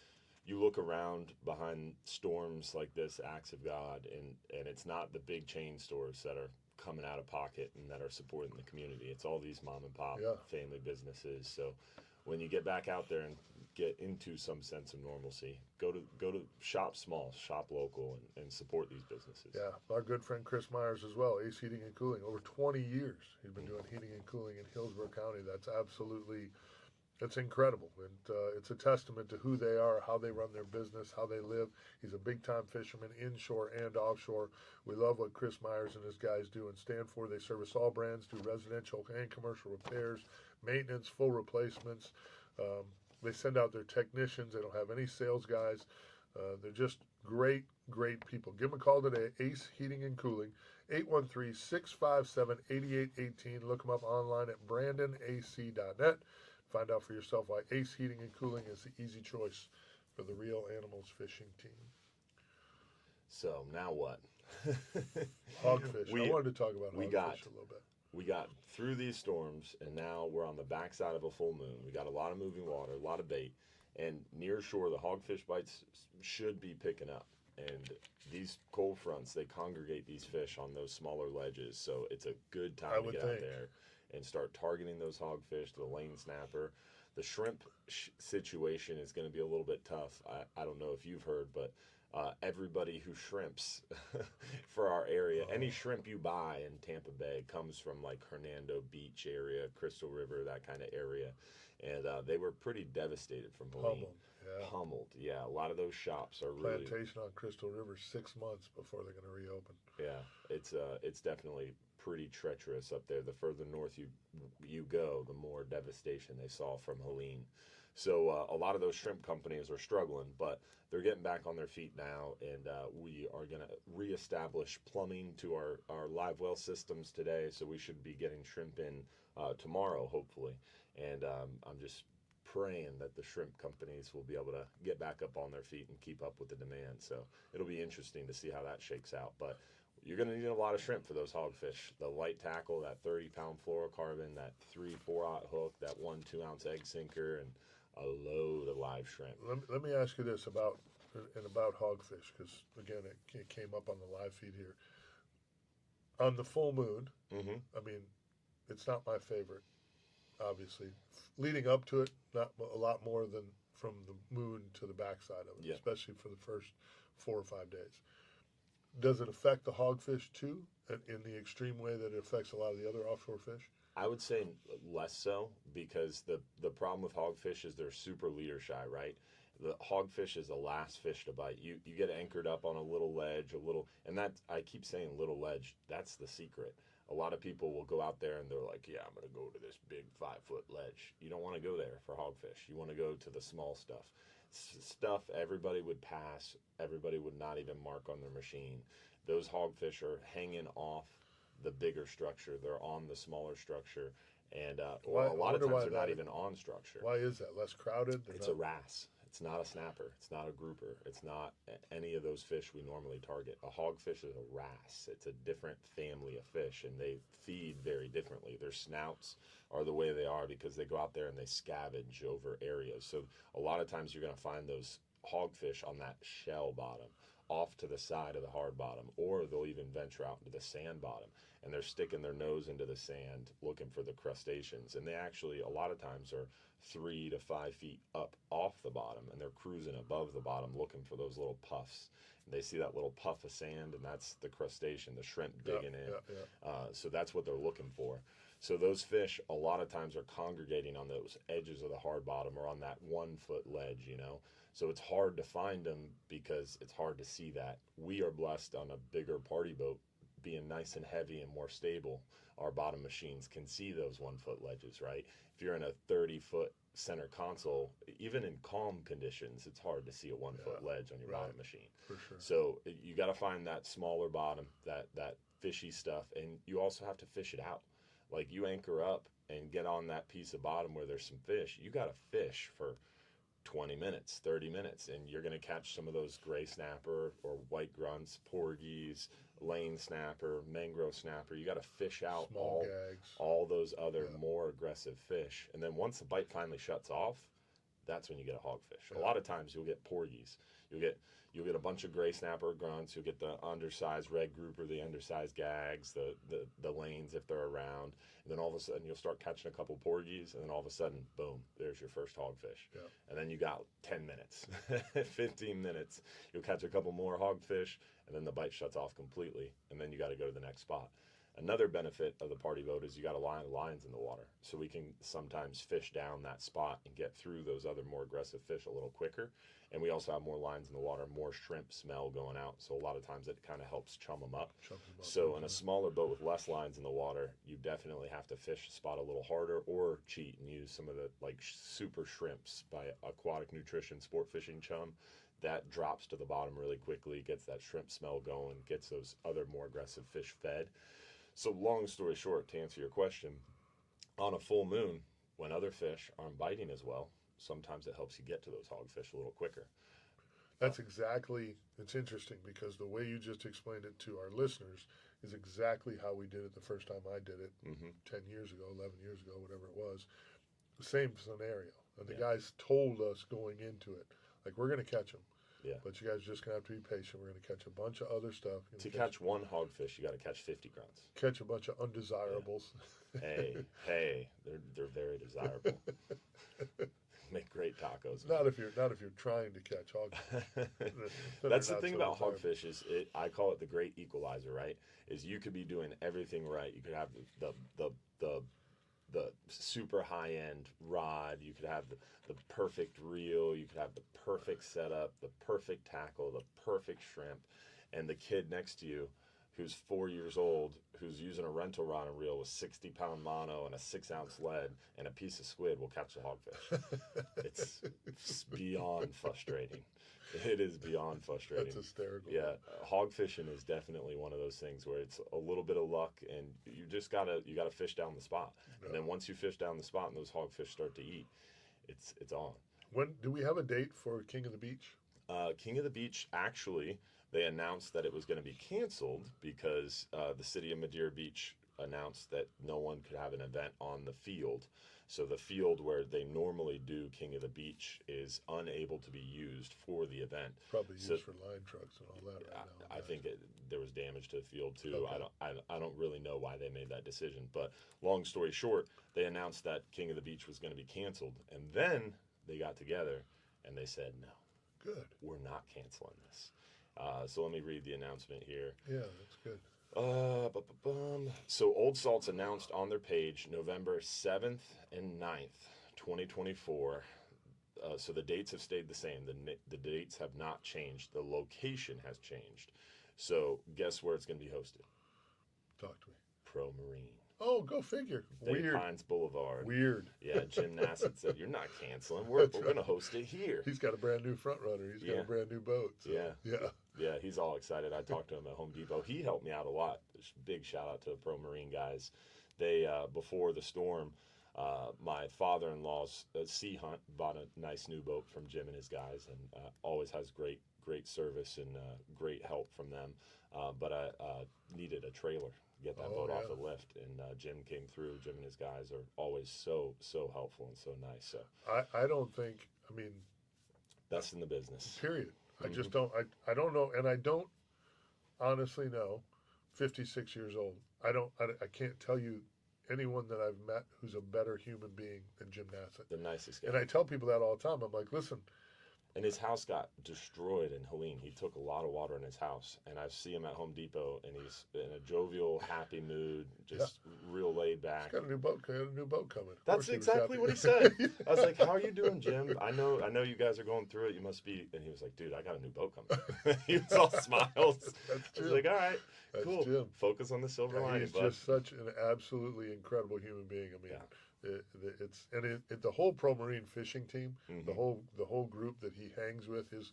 you look around behind storms like this, acts of God, and it's not the big chain stores that are coming out of pocket and that are supporting the community. It's all these mom and pop Yeah. family businesses. So when you get back out there and get into some sense of normalcy, go to shop small, shop local, and support these businesses. Yeah, our good friend Chris Myers as well, Ace Heating and Cooling. Over 20 years he's been doing heating and cooling in Hillsborough County. That's incredible. And it's a testament to who they are, how they run their business, how they live. He's a big-time fisherman, inshore and offshore. We love what Chris Myers and his guys do and stand for. They service all brands, do residential and commercial repairs, maintenance, full replacements. They send out their technicians. They don't have any sales guys. They're just great people. Give them a call today, Ace Heating and Cooling, 813-657-8818. Look them up online at brandonac.net. Find out for yourself why Ace Heating and Cooling is the easy choice for the Real Animals Fishing team. So now what? Hogfish. I wanted to talk about we hogfish got- a little bit. We got through these storms, and now we're on the backside of a full moon. We got a lot of moving water, a lot of bait, and near shore, the hogfish bites should be picking up. And these cold fronts, they congregate these fish on those smaller ledges, so it's a good I time to would get think. out there and start targeting those hogfish, the lane snapper. The shrimp situation is going to be a little bit tough. I don't know if you've heard, but everybody who shrimps for our area, any shrimp you buy in Tampa Bay comes from like Hernando Beach area, Crystal River, that kind of area. And they were pretty devastated from Helene. Pummeled, yeah. A lot of those shops are really... Plantation on Crystal River, 6 months before they're going to reopen. Yeah, it's definitely pretty treacherous up there. The further north you go, the more devastation they saw from Helene. So a lot of those shrimp companies are struggling, but they're getting back on their feet now, and we are going to reestablish plumbing to our live well systems today, so we should be getting shrimp in tomorrow, hopefully. And I'm just praying that the shrimp companies will be able to get back up on their feet and keep up with the demand. So it'll be interesting to see how that shakes out. But you're going to need a lot of shrimp for those hogfish. The light tackle, that 30-pound fluorocarbon, that 3-4-aught hook, that 1 2-ounce egg sinker, and a load of live shrimp. Let me ask you this about hogfish, because again it came up on the live feed here. On the full moon, I mean, it's not my favorite, obviously. Leading up to it, not a lot more than from the moon to the backside of it, especially for the first 4 or 5 days. Does it affect the hogfish too, in the extreme way that it affects a lot of the other offshore fish? I would say less so, because the problem with hogfish is they're super leader shy, right? The hogfish is the last fish to bite. You get anchored up on a little ledge, and that, I keep saying little ledge, that's the secret. A lot of people will go out there and they're like, yeah, I'm going to go to this big 5-foot ledge. You don't want to go there for hogfish. You want to go to the small stuff. Stuff everybody would pass, everybody would not even mark on their machine. Those hogfish are hanging off the bigger structure. They're on the smaller structure, and or Why- a lot I of wonder times why they're not that- even on structure. Why is that? Less crowded? They're It's a wrasse. It's not a snapper. It's not a grouper. It's not any of those fish we normally target. A hogfish is a wrasse. It's a different family of fish, and they feed very differently. Their snouts are the way they are because they go out there and they scavenge over areas. So a lot of times you're going to find those hogfish on that shell bottom, off to the side of the hard bottom, or they'll even venture out into the sand bottom, and they're sticking their nose into the sand looking for the crustaceans. And they actually a lot of times are 3 to 5 feet up off the bottom, and they're cruising above the bottom looking for those little puffs. And they see that little puff of sand, and that's the crustacean, the shrimp digging in. So that's what they're looking for. So those fish a lot of times are congregating on those edges of the hard bottom or on that 1 foot ledge, you know. So it's hard to find them because it's hard to see that. We are blessed on a bigger party boat being nice and heavy and more stable. Our bottom machines can see those 1 foot ledges, right? If you're in a 30-foot center console, even in calm conditions, it's hard to see a 1 foot ledge on your bottom machine. For sure. So you got to find that smaller bottom, that fishy stuff, and you also have to fish it out. Like you anchor up and get on that piece of bottom where there's some fish, you got to fish for 20 minutes, 30 minutes, and you're going to catch some of those gray snapper or white grunts, porgies, lane snapper, mangrove snapper. You got to fish out Small gags. all those other more aggressive fish. And then once the bite finally shuts off, that's when you get a hogfish. A lot of times you'll get porgies. You'll get a bunch of gray snapper grunts. You'll get the undersized red grouper, the undersized gags, the lanes if they're around. And then all of a sudden you'll start catching a couple porgies, and then all of a sudden, boom, there's your first hogfish. Yeah. And then you got 10 minutes, 15 minutes. You'll catch a couple more hogfish, and then the bite shuts off completely, and then you got to go to the next spot. Another benefit of the party boat is you got a line of lines in the water, so we can sometimes fish down that spot and get through those other more aggressive fish a little quicker. And we also have more lines in the water, more shrimp smell going out, so a lot of times it kind of helps chum them up. So in a smaller boat with less lines in the water, you definitely have to fish the spot a little harder or cheat and use some of the like super shrimps by Aquatic Nutrition Sport Fishing Chum. That drops to the bottom really quickly, gets that shrimp smell going, gets those other more aggressive fish fed. So long story short, to answer your question, on a full moon, when other fish aren't biting as well, sometimes it helps you get to those hogfish a little quicker. That's exactly, it's interesting because the way you just explained it to our listeners is exactly how we did it the first time I did it 10 years ago, 11 years ago, whatever it was. The same scenario. And the guys told us going into it, like, we're going to catch them. Yeah. But you guys are just going to have to be patient. We're going to catch a bunch of other stuff. To catch one hogfish, you got to catch 50 grunts. Catch a bunch of undesirables. Hey, they're very desirable. Make great tacos. Not if you're trying to catch hogfish. That's the thing about hogfish is I call it the great equalizer, right? Is you could be doing everything right. You could have the super high end rod. You could have the perfect reel. You could have the perfect setup, the perfect tackle, the perfect shrimp, and the kid next to you, who's 4 years old, who's using a rental rod and reel with 60-pound mono and a 6-ounce lead and a piece of squid will catch the hogfish. It's beyond frustrating. It is beyond frustrating. That's hysterical. Yeah, hog fishing is definitely one of those things where it's a little bit of luck, and you just gotta fish down the spot. And then once you fish down the spot and those hogfish start to eat, it's on. When do we have a date for King of the Beach? King of the Beach, actually, they announced that it was going to be canceled because the city of Madeira Beach announced that no one could have an event on the field. So the field where they normally do King of the Beach is unable to be used for the event. Probably used for line trucks and all that right now. I think there was damage to the field too. Okay. I don't really know why they made that decision. But long story short, they announced that King of the Beach was going to be canceled. And then they got together and they said, no. Good. We're not canceling this. So let me read the announcement here. Yeah, that's good. So Old Salt's announced on their page November 7th and 9th, 2024. So the dates have stayed the same. The dates have not changed. The location has changed. So guess where it's going to be hosted? Talk to me. Pro Marine. Oh, go figure. Dave Weird. Pines Boulevard. Weird. Yeah, Jim Nassett said, "You're not canceling. We're That's going to host it here." He's got a brand new front runner. He's got Yeah. a brand new boat. So, Yeah. Yeah. Yeah, he's all excited. I talked to him at Home Depot. He helped me out a lot. Big shout out to the Pro Marine guys. They before the storm, my father-in-law's sea hunt bought a nice new boat from Jim and his guys, and always has great service and great help from them. But I needed a trailer to get that boat off the lift, and Jim came through. Jim and his guys are always so helpful and so nice. So I don't think, I mean, best in the business. period. I just don't, I don't know, and I don't honestly know, 56 years old, I can't tell you anyone that I've met who's a better human being than Jim Nassett. The nicest guy. And I tell people that all the time. I'm like, listen, And his house got destroyed in Helene. He took a lot of water in his house, and I see him at Home Depot, and he's in a jovial, happy mood, just real laid back. got a new boat coming. Of That's course he was exactly happy. what he said. I was like, "How are you doing, Jim? I know you guys are going through it. You must be." And he was like, "Dude, I got a new boat coming." He was all smiles. That's I was Jim. like, "All right, That's cool. Jim. Focus on the silver Yeah, lining." he's But just such an absolutely incredible human being. I mean, the whole Pro Marine fishing team, the whole group that he hangs with, his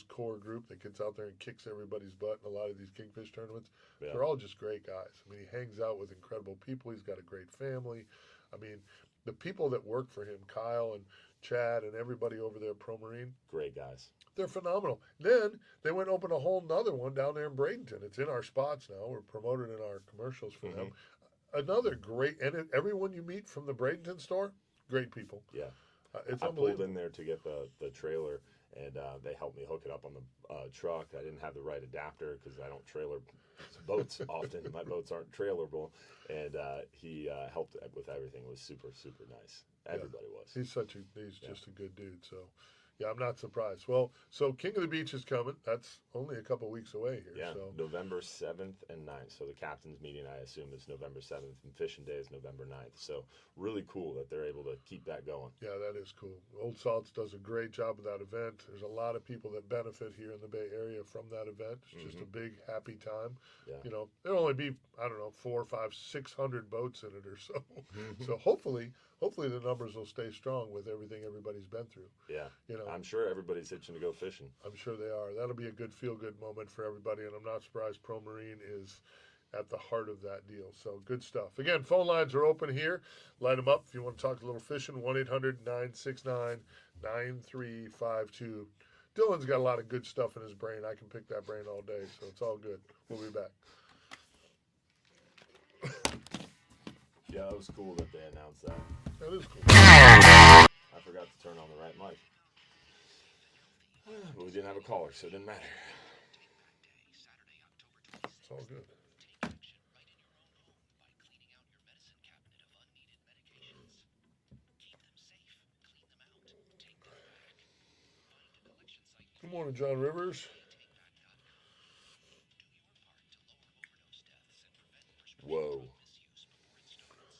core group that gets out there and kicks everybody's butt in a lot of these kingfish tournaments. Yeah. They're all just great guys. I mean, he hangs out with incredible people. He's got a great family. I mean, the people that work for him, Kyle and Chad and everybody over there at Pro Marine, great guys. they're phenomenal. Then they went and opened a whole nother one down there in Bradenton. It's in our spots now. We're promoted in our commercials for them. Another great, and everyone you meet from the Bradenton store, great people. Yeah. It's I pulled unbelievable. in there to get the trailer, and they helped me hook it up on the truck. I didn't have the right adapter because I don't trailer boats often. My boats aren't trailerable, and he helped with everything. It was super nice. Everybody was. He's just a good dude. So, yeah, I'm not surprised. Well, so King of the Beach is coming. That's only a couple weeks away here. Yeah, So November 7th and 9th. So the captain's meeting, I assume, is November 7th, and fishing day is November 9th. So really cool that they're able to keep that going. yeah, that is cool. Old Salts does a great job of that event. There's a lot of people that benefit here in the Bay Area from that event. It's just a big, happy time. Yeah. You know, there'll only be, 400, 500, 600 boats in it or so. So hopefully the numbers will stay strong with everything everybody's been through. Yeah. You know, I'm sure everybody's itching to go fishing. I'm sure they are. That'll be a good feel-good moment for everybody, and I'm not surprised Pro Marine is at the heart of that deal. So good stuff. Again, phone lines are open here. Light them up if you want to talk a little fishing. 1-800-969-9352. Dylan's got a lot of good stuff in his brain. I can pick that brain all day, so it's all good. We'll be back. Yeah, it was cool that they announced that. That is cool. I forgot to turn on the right mic. But we didn't have a caller, so it didn't matter. It's all good. Good morning, John Rivers. Whoa.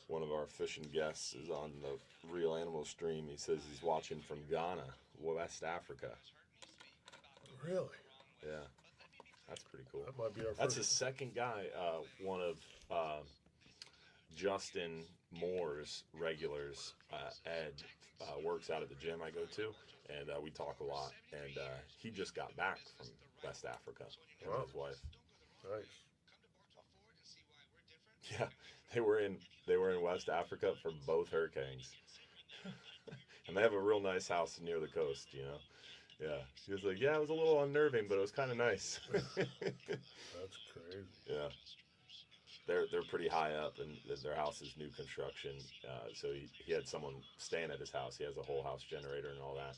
One of our fishing guests is on the Real Animal stream. He says he's watching from Ghana, West Africa. Really? Yeah. That's pretty cool. That might be our That's first. the second guy, one of Justin Moore's regulars. Ed works out at the gym I go to, and we talk a lot. And he just got back from West Africa, him and his wife. Nice. Yeah, they were in West Africa for both hurricanes, and they have a real nice house near the coast. You know, yeah. He was like, yeah, it was a little unnerving, but it was kind of nice. That's crazy. Yeah, they're pretty high up, and their house is new construction. So he had someone staying at his house. He has a whole house generator and all that,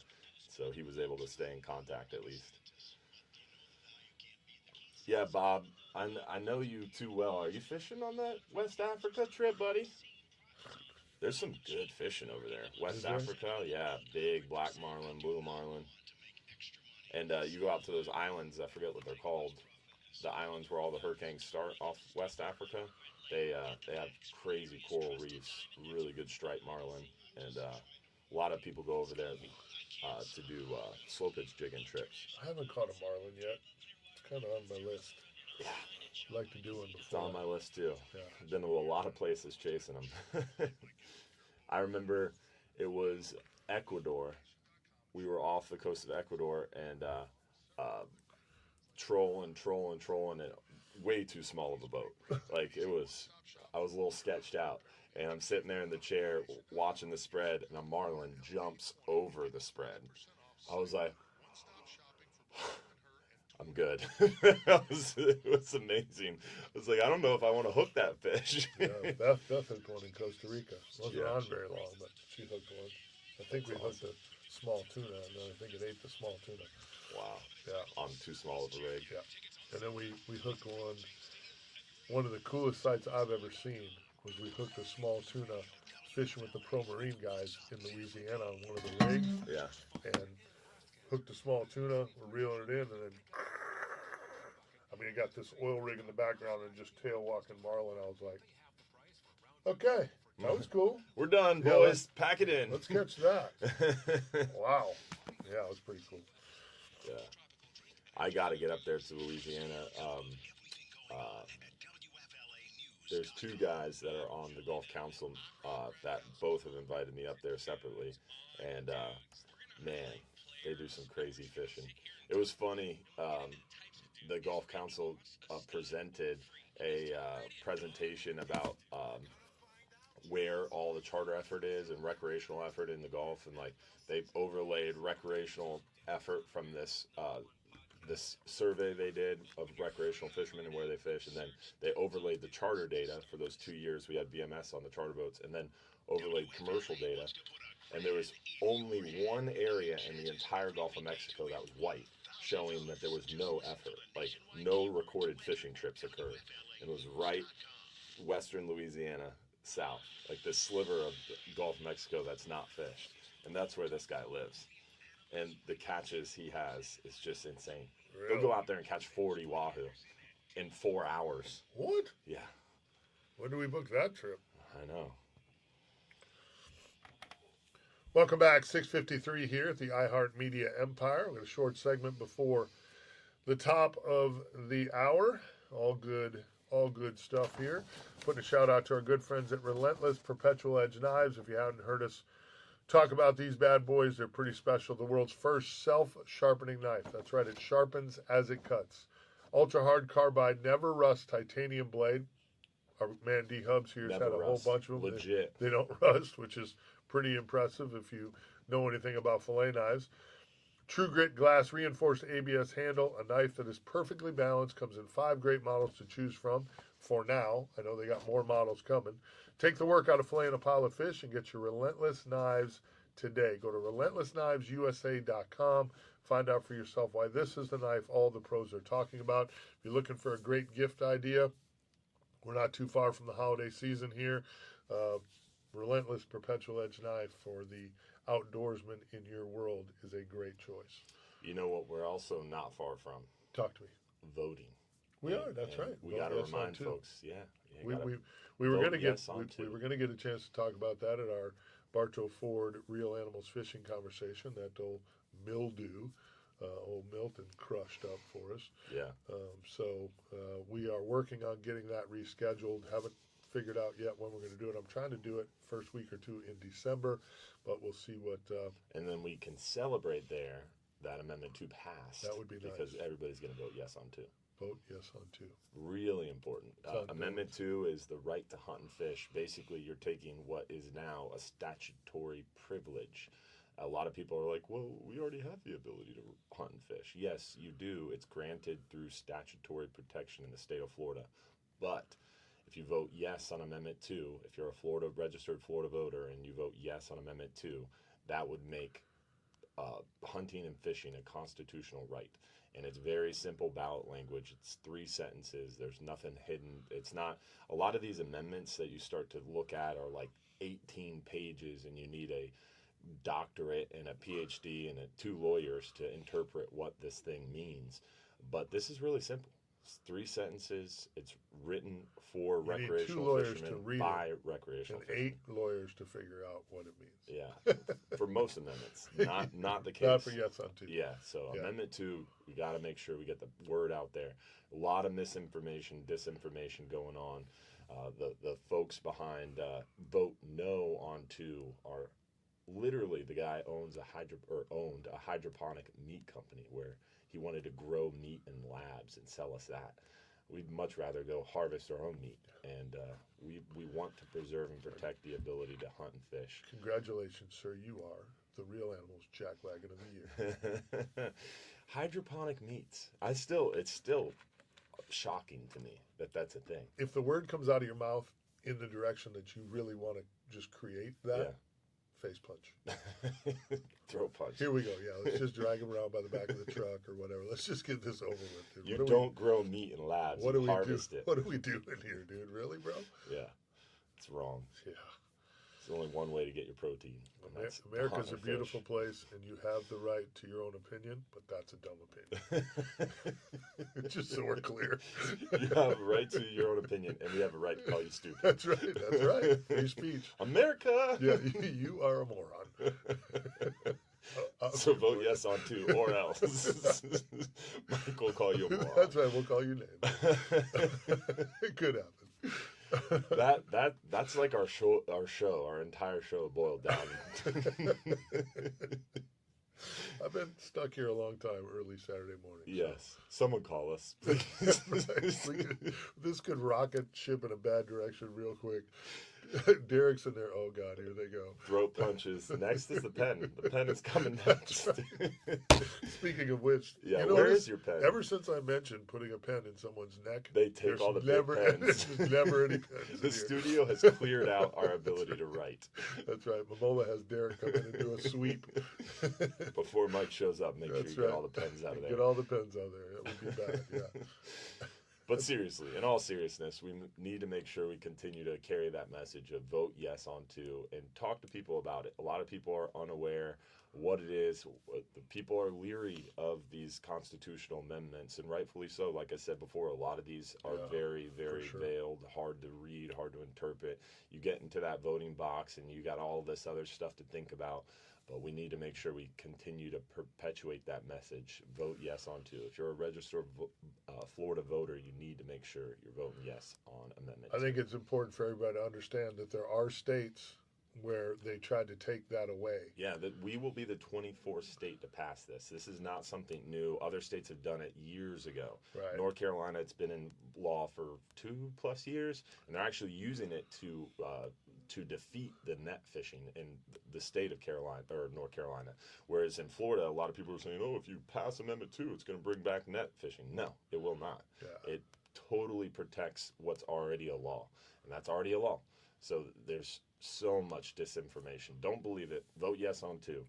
so he was able to stay in contact at least. Yeah, Bob, I know you too well. Are you fishing on that West Africa trip, buddy? There's some good fishing over there. West Africa, yeah, big black marlin, blue marlin. And you go out to those islands, I forget what they're called. The islands where all the hurricanes start off West Africa. They have crazy coral reefs, really good striped marlin. And a lot of people go over there to do slow pitch jigging trips. I haven't caught a marlin yet. It's kind of on my list. I'd like to do one It's on before. my list too. Yeah. I've been to a lot of places chasing them. I remember it was Ecuador. We were off the coast of Ecuador and trolling it. Way too small of a boat. Like it was, I was a little sketched out. And I'm sitting there in the chair watching the spread, and a marlin jumps over the spread. I was like, I'm good. It was amazing. I was like, I don't know if I want to hook that fish. Yeah, Beth hooked one in Costa Rica. Wasn't Yeah. on very long, but she hooked one. I think we hooked a small tuna, and then I think it ate the small tuna. Wow. Yeah, On too small of a rig. yeah. And then we hooked one. One of the coolest sights I've ever seen was we hooked a small tuna fishing with the Pro Marine guys in Louisiana on one of the rigs, Yeah. and hooked a small tuna. We're reeling it in, and then I mean, it got this oil rig in the background and just tail walking marlin. I was like, okay, that was cool. We're done, Yeah, boys. Pack it in. Let's catch that. Wow. Yeah, it was pretty cool. Yeah. I got to get up there to Louisiana. There's two guys that are on the Gulf Council that both have invited me up there separately. And, man, they do some crazy fishing. It was funny. The Gulf Council presented a presentation about where all the charter effort is and recreational effort in the Gulf, and like they've overlaid recreational effort from this this survey they did of recreational fishermen and where they fish, and then they overlaid the charter data for those 2 years we had BMS on the charter boats, and then overlaid commercial data, and there was only one area in the entire Gulf of Mexico that was white, showing that there was no effort, like no recorded fishing trips occurred. It was right western Louisiana south, like this sliver of the Gulf of Mexico that's not fished, and that's where this guy lives. And the catches he has is just insane. He'll go out there and catch 40 wahoo in 4 hours. What? Yeah, When do we book that trip? I know. Welcome back, 6:53 here at the iHeartMedia Empire. We got a short segment before the top of the hour. All good stuff here. Putting a shout out to our good friends at Relentless Perpetual Edge Knives. If you haven't heard us talk about these bad boys, they're pretty special. The world's first self-sharpening knife. That's right, it sharpens as it cuts. Ultra hard carbide, never rust titanium blade. Our man D Hubs here's Never had a rust. whole bunch of them. Legit. They don't rust, which is pretty impressive if you know anything about fillet knives. True Grit glass reinforced ABS handle, a knife that is perfectly balanced, comes in 5 great models to choose from for now. I know they got more models coming. Take the work out of filleting a pile of fish and get your Relentless Knives today. Go to relentlessknivesusa.com. Find out for yourself why this is the knife all the pros are talking about. If you're looking for a great gift idea, we're not too far from the holiday season here. Relentless Perpetual Edge knife for the outdoorsman in your world is a great choice. You know what we're also not far from? Talk to me. Voting. We are. That's right. We Vote got to yes on remind two. folks. Yeah. We gotta were vote going to get yes on two. we were going to get a chance to talk about that at our Bartow Ford Real Animals Fishing conversation. That old mildew, old Milton crushed up for us. Yeah. So we are working on getting that rescheduled. Haven't figured out yet when we're going to do it. I'm trying to do it first week or two in December, but we'll see what. And then we can celebrate there that Amendment 2 passed. That would be nice. Because everybody's going to vote yes on 2. Vote yes on 2. Really important. Sounds Amendment 2 is the right to hunt and fish. Basically, you're taking what is now a statutory privilege. A lot of people are like, well, we already have the ability to hunt and fish. Yes, you do. It's granted through statutory protection in the state of Florida. But if you vote yes on Amendment 2, if you're a registered Florida voter and you vote yes on Amendment 2, that would make hunting and fishing a constitutional right. And it's very simple ballot language. It's 3 sentences. There's nothing hidden. It's not, a lot of these amendments that you start to look at are like 18 pages and you need a doctorate and a PhD and 2 lawyers to interpret what this thing means. But this is really simple. It's 3 sentences. It's written for You need 2 recreational lawyers to fishermen read by it recreational and fishermen. 8 lawyers to figure out what it means. Yeah, for most amendments, not the case. Not for yes on 2. Yeah, so Yeah. Amendment 2, we got to make sure we get the word out there. A lot of misinformation, disinformation going on. The folks behind Vote No on 2 are literally the guy owned a hydroponic meat company where he wanted to grow meat in labs and sell us that. We'd much rather go harvest our own meat, and we want to preserve and protect the ability to hunt and fish. Congratulations, sir. You are the Real Animals Jackwagon of the Year. Hydroponic meats. It's still shocking to me that that's a thing. If the word comes out of your mouth in the direction that you really want to just create that, face punch. Throw punch. Here we go. Yeah, let's just drag him around by the back of the truck or whatever. Let's just get this over with, dude. You don't grow meat in labs. What do you we harvest do? it. What are we doing here, dude? Really, bro? Yeah, it's wrong. Yeah. There's only one way to get your protein. and that's to America's hunt a and beautiful fish. place, and you have the right to your own opinion, but that's a dumb opinion. Just so we're clear. You have a right to your own opinion, and we have a right to call you stupid. That's right. That's right. Free speech. America! Yeah, you are a moron. So vote yes on 2, or else. Mike will call you a moron. That's right. We'll call you names. It could happen. That's like our entire show boiled down. I've been stuck here a long time, early Saturday morning. Yes, someone call us. Right. This could rocket ship in a bad direction real quick. Derek's in there. Oh God, here they go. Throat punches. Next is the pen. The pen is coming next. Speaking of which, Yeah, where is your pen? Ever since I mentioned putting a pen in someone's neck, They take there's all the never, big pens. there's never any pens. The in here. studio has cleared out our ability to write. That's right. Mamola has Derek come in and do a sweep. Before Mike shows up, make sure That's you get right. all the pens out of there. Get all the pens out there. That would be bad. Yeah. But seriously, in all seriousness, we need to make sure we continue to carry that message of vote yes on 2 and talk to people about it. A lot of people are unaware what it is. The people are leery of these constitutional amendments, and rightfully so. Like I said before, a lot of these are very, very sure. veiled, hard to read, hard to interpret. You get into that voting box, and you got all this other stuff to think about. But we need to make sure we continue to perpetuate that message. Vote yes on 2. If you're a registered Florida voter, you need to make sure you're voting yes on Amendment 2. I think it's important for everybody to understand that there are states where they tried to take that away. Yeah, that we will be the 24th state to pass this. This is not something new. Other states have done it years ago. Right. North Carolina, it's been in law for 2+ years, and they're actually using it to defeat the net fishing in the state of North Carolina. Whereas in Florida, a lot of people are saying, "Oh, if you pass Amendment 2, it's going to bring back net fishing." No, it will not. Yeah. It totally protects what's already a law, and that's already a law. So there's so much disinformation. Don't believe it. Vote yes on 2.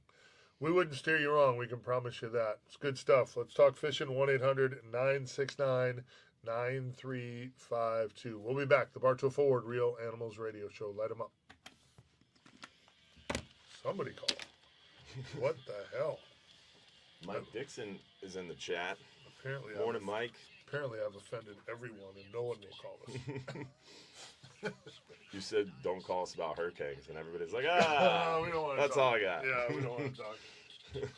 We wouldn't steer you wrong. We can promise you that. It's good stuff. Let's talk fishing. 1-800-969-9352. We'll be back. The Bartow Forward Real Animals Radio Show. Light 'em up. Somebody call. What the hell? Mike Dixon is in the chat. Apparently, Morning, Mike. Apparently, I've offended everyone, and no one will call us. You said don't call us about hurricanes, and everybody's like, We don't want to that's talk. all I got. Yeah, we don't want to talk.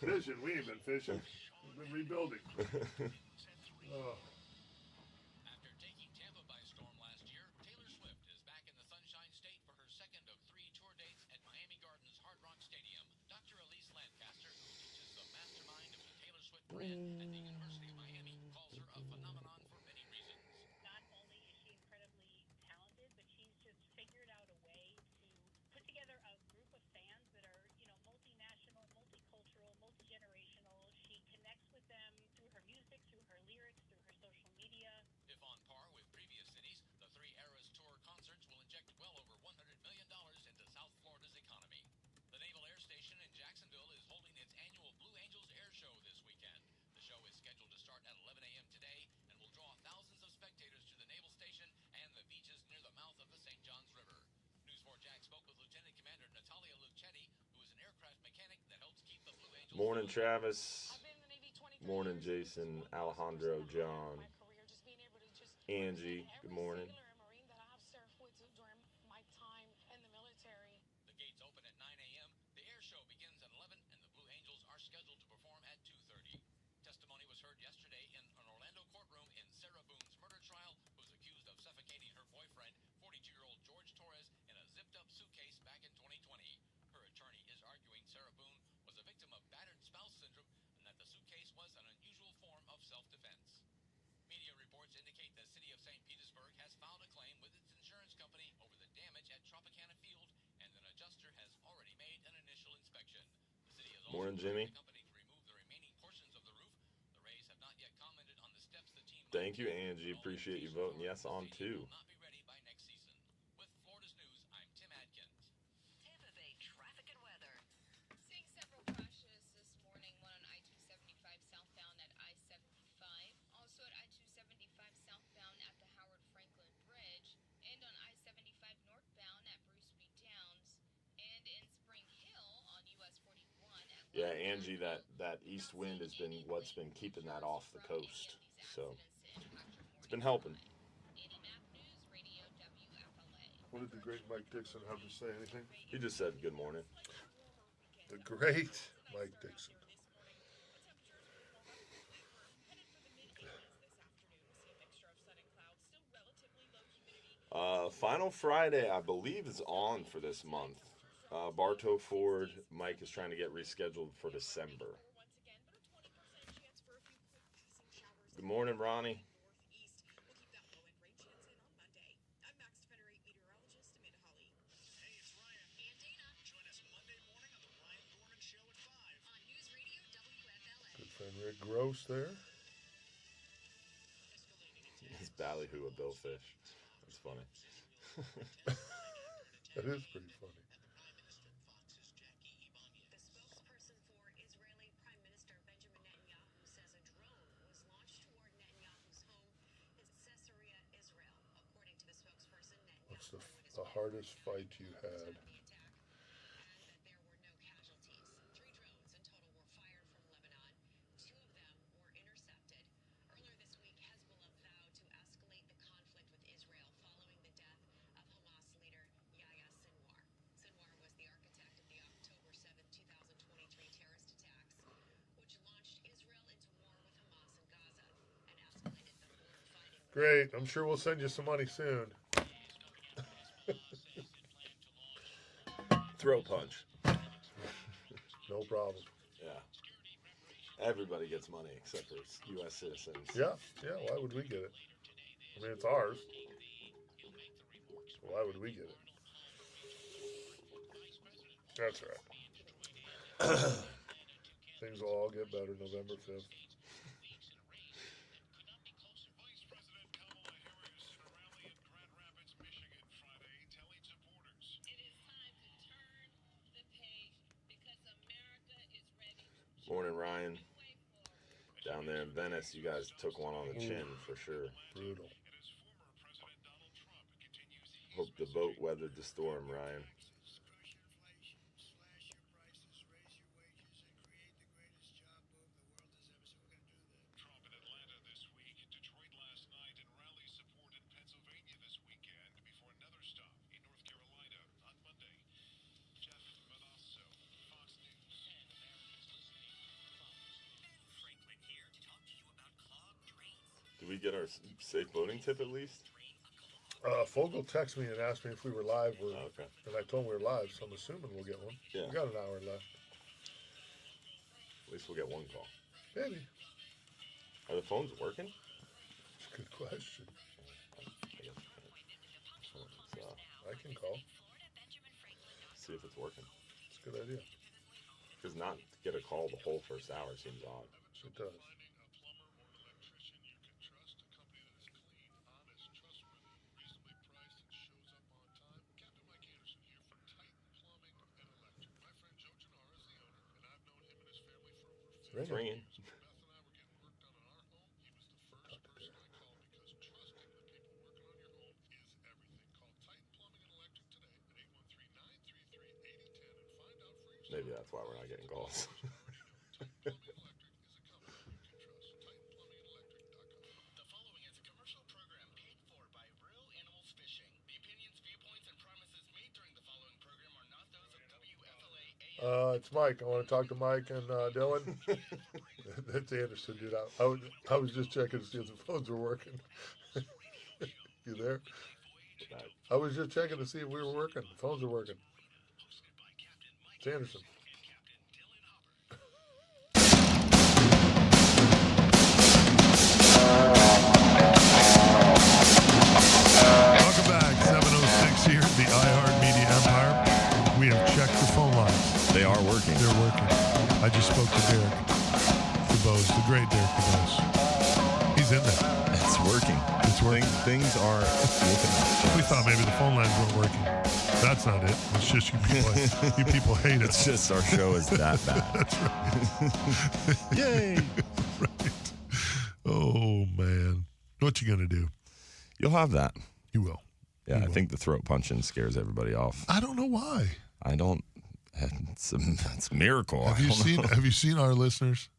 Fishing. We ain't been fishing. We've been rebuilding. Oh. After taking Tampa by storm last year, Taylor Swift is back in the Sunshine State for her second of 3 tour dates at Miami Gardens Hard Rock Stadium. Dr. Elise Lancaster, who teaches the mastermind of the Taylor Swift brand at the University of Miami, calls her a phenomenon for many reasons. Not only is she incredibly talented, but she's just figured out a way to put together a group of fans that are, multinational, multicultural, multi-generational. She connects with them through her music, through her lyrics, through her social media. If on par with previous cities, the 3 Eras Tour concerts will inject well over $100 million into South Florida's economy. The Naval Air Station in Jacksonville is holding its annual Blue Angels Air Show this weekend. The show is scheduled to start at 11 a.m. today and will draw thousands of spectators to the Naval Station and the beaches near the mouth of the St. Johns River. News 4 Jack spoke with Lieutenant Commander Natalia Lucetti, who is an aircraft mechanic that helps keep the Blue Angels. Morning, Travis. I've been in the Navy 23 Morning, years. Jason, Alejandro, John. My career, just being able Angie, good morning. Sailor and Marine that I have served with during my time in the military. The gates open at 9 a.m. The air show begins at 11, and the Blue Angels are scheduled to perform at 2:30. Testimony was heard yesterday in an Orlando courtroom in Sarah Boone's murder trial, who was accused of suffocating her boyfriend, 42-year-old George Torres, in a zipped-up suitcase back in 2020. Her attorney is arguing Sarah Boone was a victim of battered spouse syndrome and that the suitcase was an unusual form of self-defense. Media reports indicate the city of St. Petersburg has filed a claim with its insurance company over the damage at Tropicana Field, and an adjuster has already made an initial inspection. The city has also Morning, ordered Jimmy. the company to remove the remaining portions of the roof. The Rays have not yet commented on the steps the team. Thank you, Angie. Appreciate you voting yes on two. Will not be ready by next season. With Florida's news, I'm Tim Adkins. Tampa Bay traffic and weather. Seeing several crashes this morning, one on I-275 southbound at I-75, also at I-275 southbound at the Howard Franklin Bridge, and on I-75 northbound at Bruce B. Downs, and in Spring Hill on US 41 at Yeah, Angie, that east wind has been what's been keeping that off the coast. So it's been helping. News Radio WFLA. What did the great Mike Dixon have to say? Anything? He just said good morning. The great Mike Dixon. Final Friday, I believe, is on for this month. Bartow Ford, Mike is trying to get rescheduled for December. Good morning, Ronnie. Hey, it's Ryan. And Dana Join us Monday morning on the Ryan Gorman Show at 5. on News Radio WFLA. Good friend Rick Gross there. He's ballyhoo a billfish. That's funny. That is pretty funny. Prime Minister Fox's Jackie Ibanez. The spokesperson for Israeli Prime Minister Benjamin Netanyahu says a drone was launched toward Netanyahu's home in Caesarea, Israel. According to the spokesperson, What's Netanyahu the hardest fight you had? the attack and that there were no casualties. 3 drones in total were fired from Lebanon. 2 of them were intercepted. Earlier this week, Hezbollah vowed to escalate the conflict with Israel following the death of Hamas leader Yahya Sinwar. Sinwar was the architect of the October 7, 2023 terrorist attacks, which launched Israel into war with Hamas in Gaza and escalated the border fighting. Great. I'm sure we'll send you some money soon. Throw punch. No problem. Yeah. Everybody gets money except for U.S. citizens. Yeah. Why would we get it? I mean, it's ours. Why would we get it? That's right. Things will all get better November 5th. Vice President Kamala Harris at a rally in Grand Rapids, Michigan Friday, telling supporters. It is time to turn the page because America is ready to Morning, Ryan. way forward. Down there in Venice, you guys took one on the chin for sure. Brutal. And as former President Donald Trump continues to Hope the boat weathered the storm, Ryan. Crush inflation, slash your prices, raise your wages, and create the greatest job boom the world has ever seen. We're going to do that. Trump in Atlanta this week, Detroit last night, and rally support in Pennsylvania this weekend before another stop in North Carolina on Monday. Jeff Manasso, Fox News. Franklin here to talk to you about clogged drains. Did we get our safe boating tip at least? Fogel texted me and asked me if we were live, Okay. and I told him we were live, so I'm assuming we'll get one. Yeah. We got an hour left. At least we'll get one call. Maybe. Are the phones working? It's a good question. I guess. So, I can call. see if it's working. It's a good idea. Because not to get a call the whole first hour seems odd. It does. Finding a plumber or electrician you can trust, a company that is clean, honest, trustworthy, reasonably priced, and shows up on time. Captain Mike Anderson here from Titan Plumbing and Electric. My friend Joe Gennaro is the owner, and I've known him and his family for over 50 It's ringing. years. When Beth and I were getting work done on our home, he was the first person I called because trusting the people working on your home is everything. Call Titan Plumbing and Electric today at 813-933-8010 and find out for yourself. Maybe that's why we're not getting calls. Titan Plumbing and Electric is a company you can trust. TitanPlumbingandElectric.com. The following is a commercial program paid It's Mike. I want to talk to Mike and Dylan. That's Anderson, dude. I was just checking to see if the phones were working. You there? I was just checking to see if we were working. The phones are working. It's Anderson. Welcome back. 7:06 here at the iHeartMedia Empire. We have checked the phone lines. They are working. They're working. I just spoke to Derek DeBose, the great Derek DeBose. He's in there. It's working. It's working. Things are looking up. We thought maybe the phone lines weren't working. That's not it. It's just you people. You people hate It's us. just our show is that bad. That's right. Yay. Right. Oh man, what you gonna do? You'll have that. You will. Yeah, You I will. think the throat punching scares everybody off. I don't know why. I don't. It's a miracle. Have you seen? Have you seen our listeners?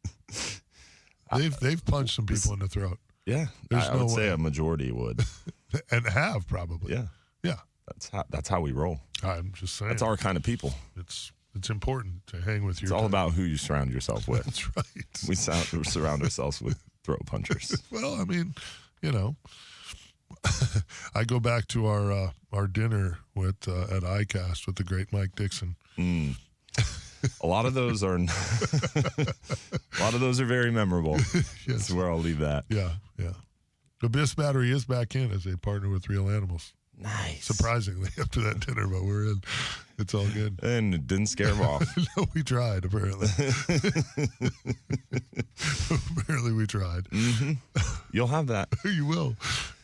They've punched some people in the throat. Yeah, There's I no would say way. a majority would. And have probably. Yeah, Yeah. that's how we roll. I'm just saying. That's our kind of people. It's important to hang with your. It's all about who you surround yourself with. That's right. We surround ourselves with throat punchers. Well, I mean, you know, I go back to our dinner with at ICAST with the great Mike Dixon. A lot of those are very memorable. That's where I'll leave that. Yeah, yeah. The Biss battery is back in as a partner with Real Animals. Nice. Surprisingly, after that dinner, but we're in. It's all good. And it didn't scare them off. No, we tried, apparently. Apparently we tried. Mm-hmm. You'll have that. You will.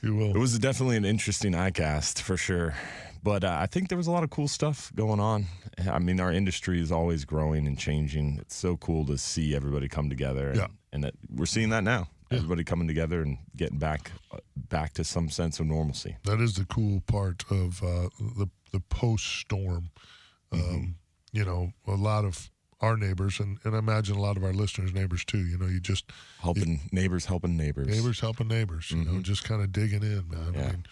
You will. It was definitely an interesting iCast for sure. But I think there was a lot of cool stuff going on. I mean, our industry is always growing and changing. It's so cool to see everybody come together. And, Yeah. and we're seeing that now. Yeah. Everybody coming together and getting back to some sense of normalcy. That is the cool part of the post-storm. You know, a lot of our neighbors, and I imagine a lot of our listeners' neighbors too. You know, you just Neighbors helping neighbors. neighbors helping neighbors. You know, just kind of digging in, man. Yeah. I mean,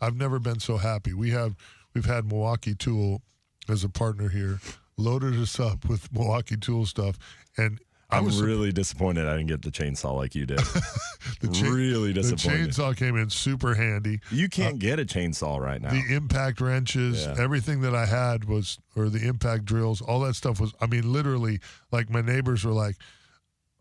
I've never been so happy. We've had Milwaukee Tool as a partner here, loaded us up with Milwaukee Tool stuff, and I I'm was really disappointed I didn't get the chainsaw like you did. Really The disappointed. chainsaw came in super handy. You can't get a chainsaw right now. The impact wrenches, Yeah. everything that I had or the impact drills, all that stuff was, I mean, literally, like my neighbors were like,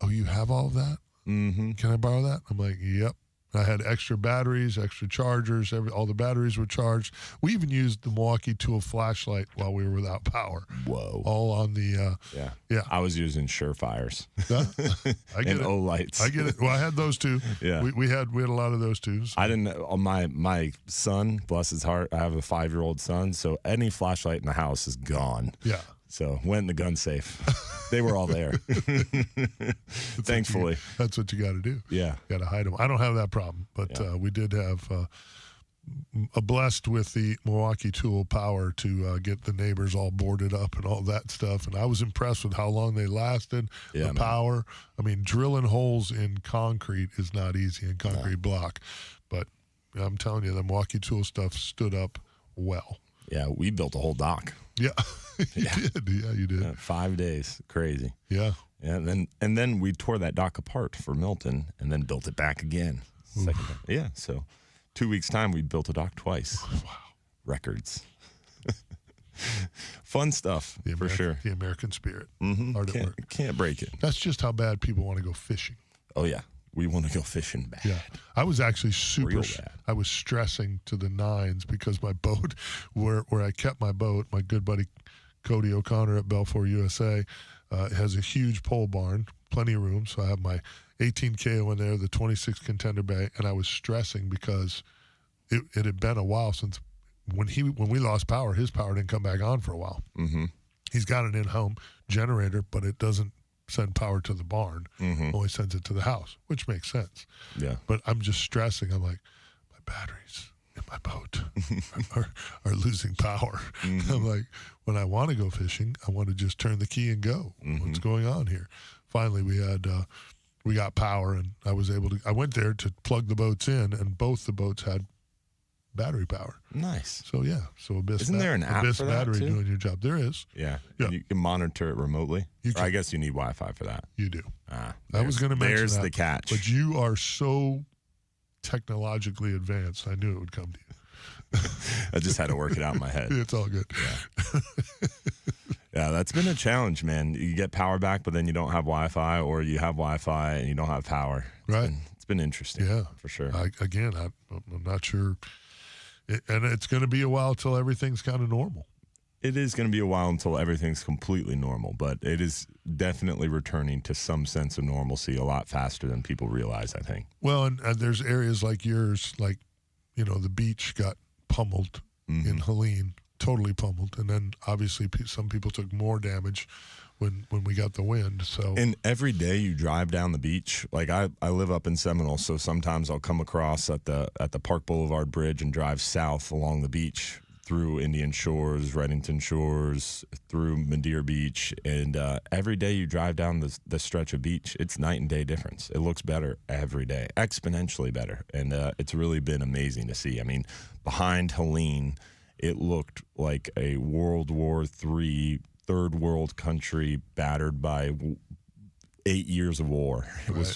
"Oh, you have all of that? Mm-hmm. Can I borrow that?" I'm like, "Yep." I had extra batteries, extra chargers. All the batteries were charged. We even used the Milwaukee Tool flashlight while we were without power. Whoa. All on the yeah. I was using Surefires I get and it. O-lights. I get it. Well, I had those too. Yeah. We had a lot of those too. So. I didn't. My son, bless his heart, I have a 5-year-old son, so any flashlight in the house is gone. Yeah. So went in the gun safe. They were all there. Thankfully. That's what you got to do. Yeah. Got to hide them. I don't have that problem, but Yeah. we did have blessed with the Milwaukee Tool power to get the neighbors all boarded up and all that stuff. And I was impressed with how long they lasted. Yeah, the man. power. I mean, drilling holes in concrete is not easy in concrete block, but I'm telling you, the Milwaukee Tool stuff stood up well. Yeah, we built a whole dock. Yeah, you did. Yeah, you did. 5 days. Crazy. Yeah. Yeah, and then we tore that dock apart for Milton and then built it back again. Second time. Yeah, so 2 weeks' time we built a dock twice. Wow. Records. Fun stuff, for sure. The American spirit. Mm-hmm. Hard at work. Can't break it. That's just how bad people want to go fishing. Oh, yeah. We want to go fishing bad. Yeah. I was actually Real bad. I was stressing to the nines because my boat, where I kept my boat, my good buddy Cody O'Connor at Belfour USA, has a huge pole barn, plenty of room. So I have my 18 KO in there, the 26 contender bay, and I was stressing because it had been a while since when we lost power, his power didn't come back on for a while. Mm-hmm. He's got an in-home generator, but it doesn't send power to the barn. Mm-hmm. Only sends it to the house, which makes sense. Yeah. But I'm just stressing. I'm like, my batteries in my boat are losing power. Mm-hmm. I'm like, when I want to go fishing, I want to just turn the key and go. Mm-hmm. What's going on here? Finally, we got power, and I was able to. I went there to plug the boats in, and both the boats had battery power. Nice. So yeah, so Abyss. Isn't there an app Abyss for that, battery too? doing your job? There is. Yeah. Yeah. And you can monitor it remotely. You Or I can. guess you need Wi-Fi for that. You do. Ah, I was going to mention There's that, the catch. but you are so technologically advanced. I knew it would come to you. I just had to work it out in my head. It's all good. Yeah. Yeah, that's been a challenge, man. You get power back, but then you don't have Wi-Fi, or you have Wi-Fi and you don't have power. Right. It's been interesting. Yeah, for sure. I'm not sure, and it's going to be a while till everything's kind of normal. It is going to be a while until everything's completely normal, but it is definitely returning to some sense of normalcy a lot faster than people realize, I think. Well, and there's areas like yours, like, the beach got pummeled in Helene, totally pummeled, and then obviously some people took more damage when we got the wind. So And every day you drive down the beach, like I live up in Seminole, so sometimes I'll come across at the Park Boulevard Bridge and drive south along the beach through Indian Shores, Reddington Shores, through Madeira Beach, and every day you drive down the stretch of beach, it's night and day difference. It looks better every day, exponentially better, and it's really been amazing to see. I mean, behind Helene, it looked like a World War III third world country battered by 8 years of war.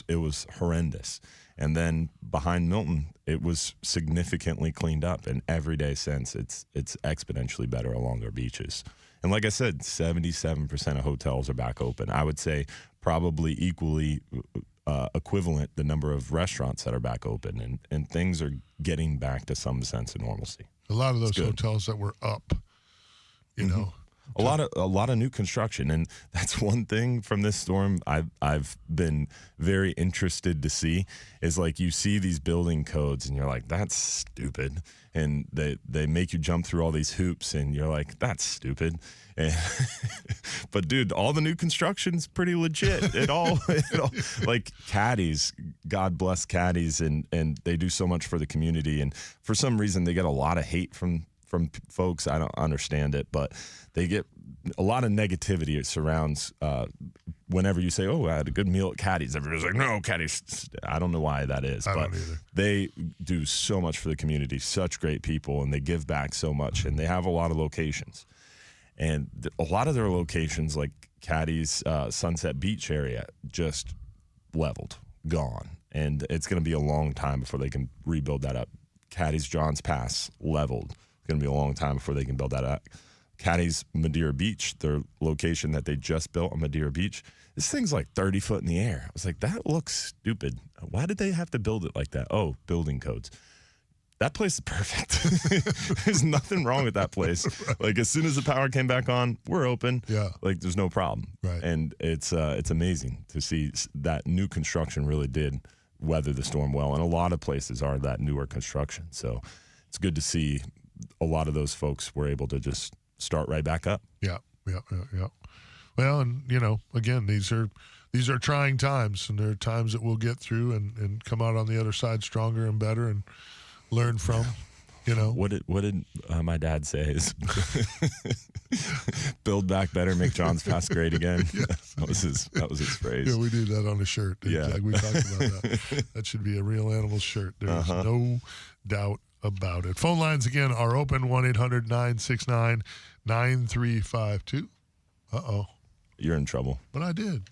It was horrendous. And then behind Milton, it was significantly cleaned up, and every day since, it's exponentially better along our beaches. And like I said, 77% of hotels are back open. I would say probably equally equivalent the number of restaurants that are back open, and things are getting back to some sense of normalcy. a lot of those hotels that were up, you know. A lot of new construction, and that's one thing from this storm I've been very interested to see is, like, you see these building codes and you're like, that's stupid, and they make you jump through all these hoops and you're like, that's stupid. And but dude, all the new construction's pretty legit. It all like Caddies, God bless Caddies, and they do so much for the community, and for some reason they get a lot of hate from folks. I don't understand it, but they get a lot of negativity. It surrounds whenever you say, oh, I had a good meal at Caddies. Everybody's like, no, Caddies. I don't know why that is, I but don't either. they do so much for the community, such great people, and they give back so much, and they have a lot of locations. And a lot of their locations, like Caddies, Sunset Beach area, just leveled, gone. And it's going to be a long time before they can rebuild that up. Caddies, Johns Pass, leveled. It's going to be a long time before they can build that up. Caddies, Madeira Beach, their location that they just built on Madeira Beach, this thing's like 30 foot in the air. I was like, that looks stupid. Why did they have to build it like that? Oh, building codes. That place is perfect. There's nothing wrong with that place. Like, as soon as the power came back on, we're open. Yeah. Like, there's no problem. Right. And it's amazing to see that new construction really did weather the storm well. And a lot of places are that newer construction. So it's good to see a lot of those folks were able to just start right back up. Yeah. Well, and again, these are trying times, and there are times that we'll get through and come out on the other side stronger and better and learn from. What did my dad say? Is build back better, make Johns Pass great again. Yes. That was his phrase. Yeah, we do that on a shirt. Yeah. Exactly. We talked about that. That should be a Real Animal shirt. There's no doubt about it. Phone lines again are open, 1-800-969-9352. Uh-oh. You're in trouble. But I did.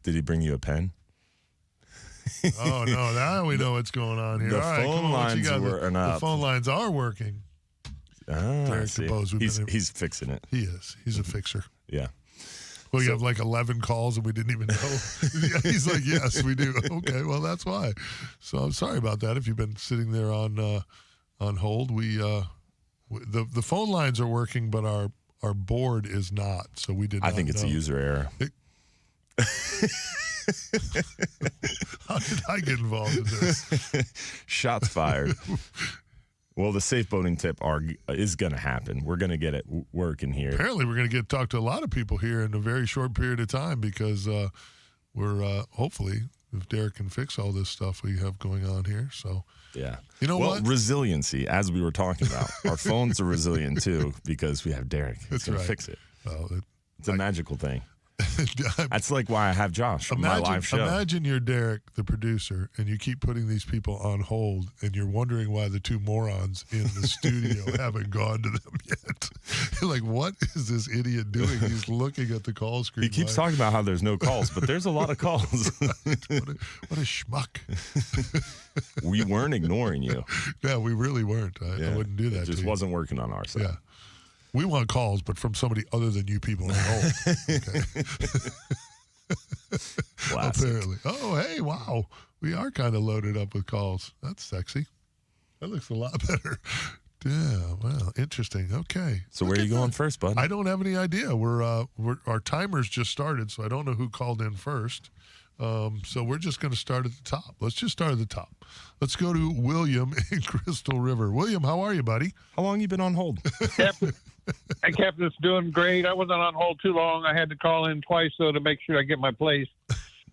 Did he bring you a pen? Oh, no. Now we know what's going on here. The All right, phone come on, what you lines got? were The up. phone lines are working. Ah, Derek I see. DeBose, He's fixing it. He is. He's a fixer. Yeah. Well, you have like 11 calls and we didn't even know. Yeah, he's like, yes, we do. Okay, well, that's why. So I'm sorry about that. If you've been sitting there on hold, the phone lines are working, but our board is not. So we did not I think it's know. a user error. How did I get involved in this? Shots fired. Well, the safe boating tip is going to happen. We're going to get it working here. Apparently, we're going to get to talk to a lot of people here in a very short period of time because we're hopefully, if Derek can fix all this stuff we have going on here. So, Yeah. you know what? Resiliency, as we were talking about. Our phones are resilient, too, because we have Derek. He's That's going right. to fix it. Well, It's a magical thing. That's like why I have Josh on my live show. Imagine you're Derek, the producer, and you keep putting these people on hold, and you're wondering why the two morons in the studio haven't gone to them yet. You're like, what is this idiot doing? He's looking at the call screen. He keeps talking about how there's no calls, but there's a lot of calls. What a schmuck. We weren't ignoring you. Yeah, we really weren't. I wouldn't do that. It just wasn't working on our side. Yeah. We want calls, but from somebody other than you people on hold. Okay. Apparently. Oh, hey, wow. We are kind of loaded up with calls. That's sexy. That looks a lot better. Yeah, well, interesting. Okay. So where are you going first, bud? I don't have any idea. We're our timer's just started, so I don't know who called in first. So we're just going to start at the top. Let's just start at the top. Let's go to William in Crystal River. William, how are you, buddy? How long you been on hold? Captain, hey, Captain's doing great. I wasn't on hold too long. I had to call in twice, though, to make sure I get my place.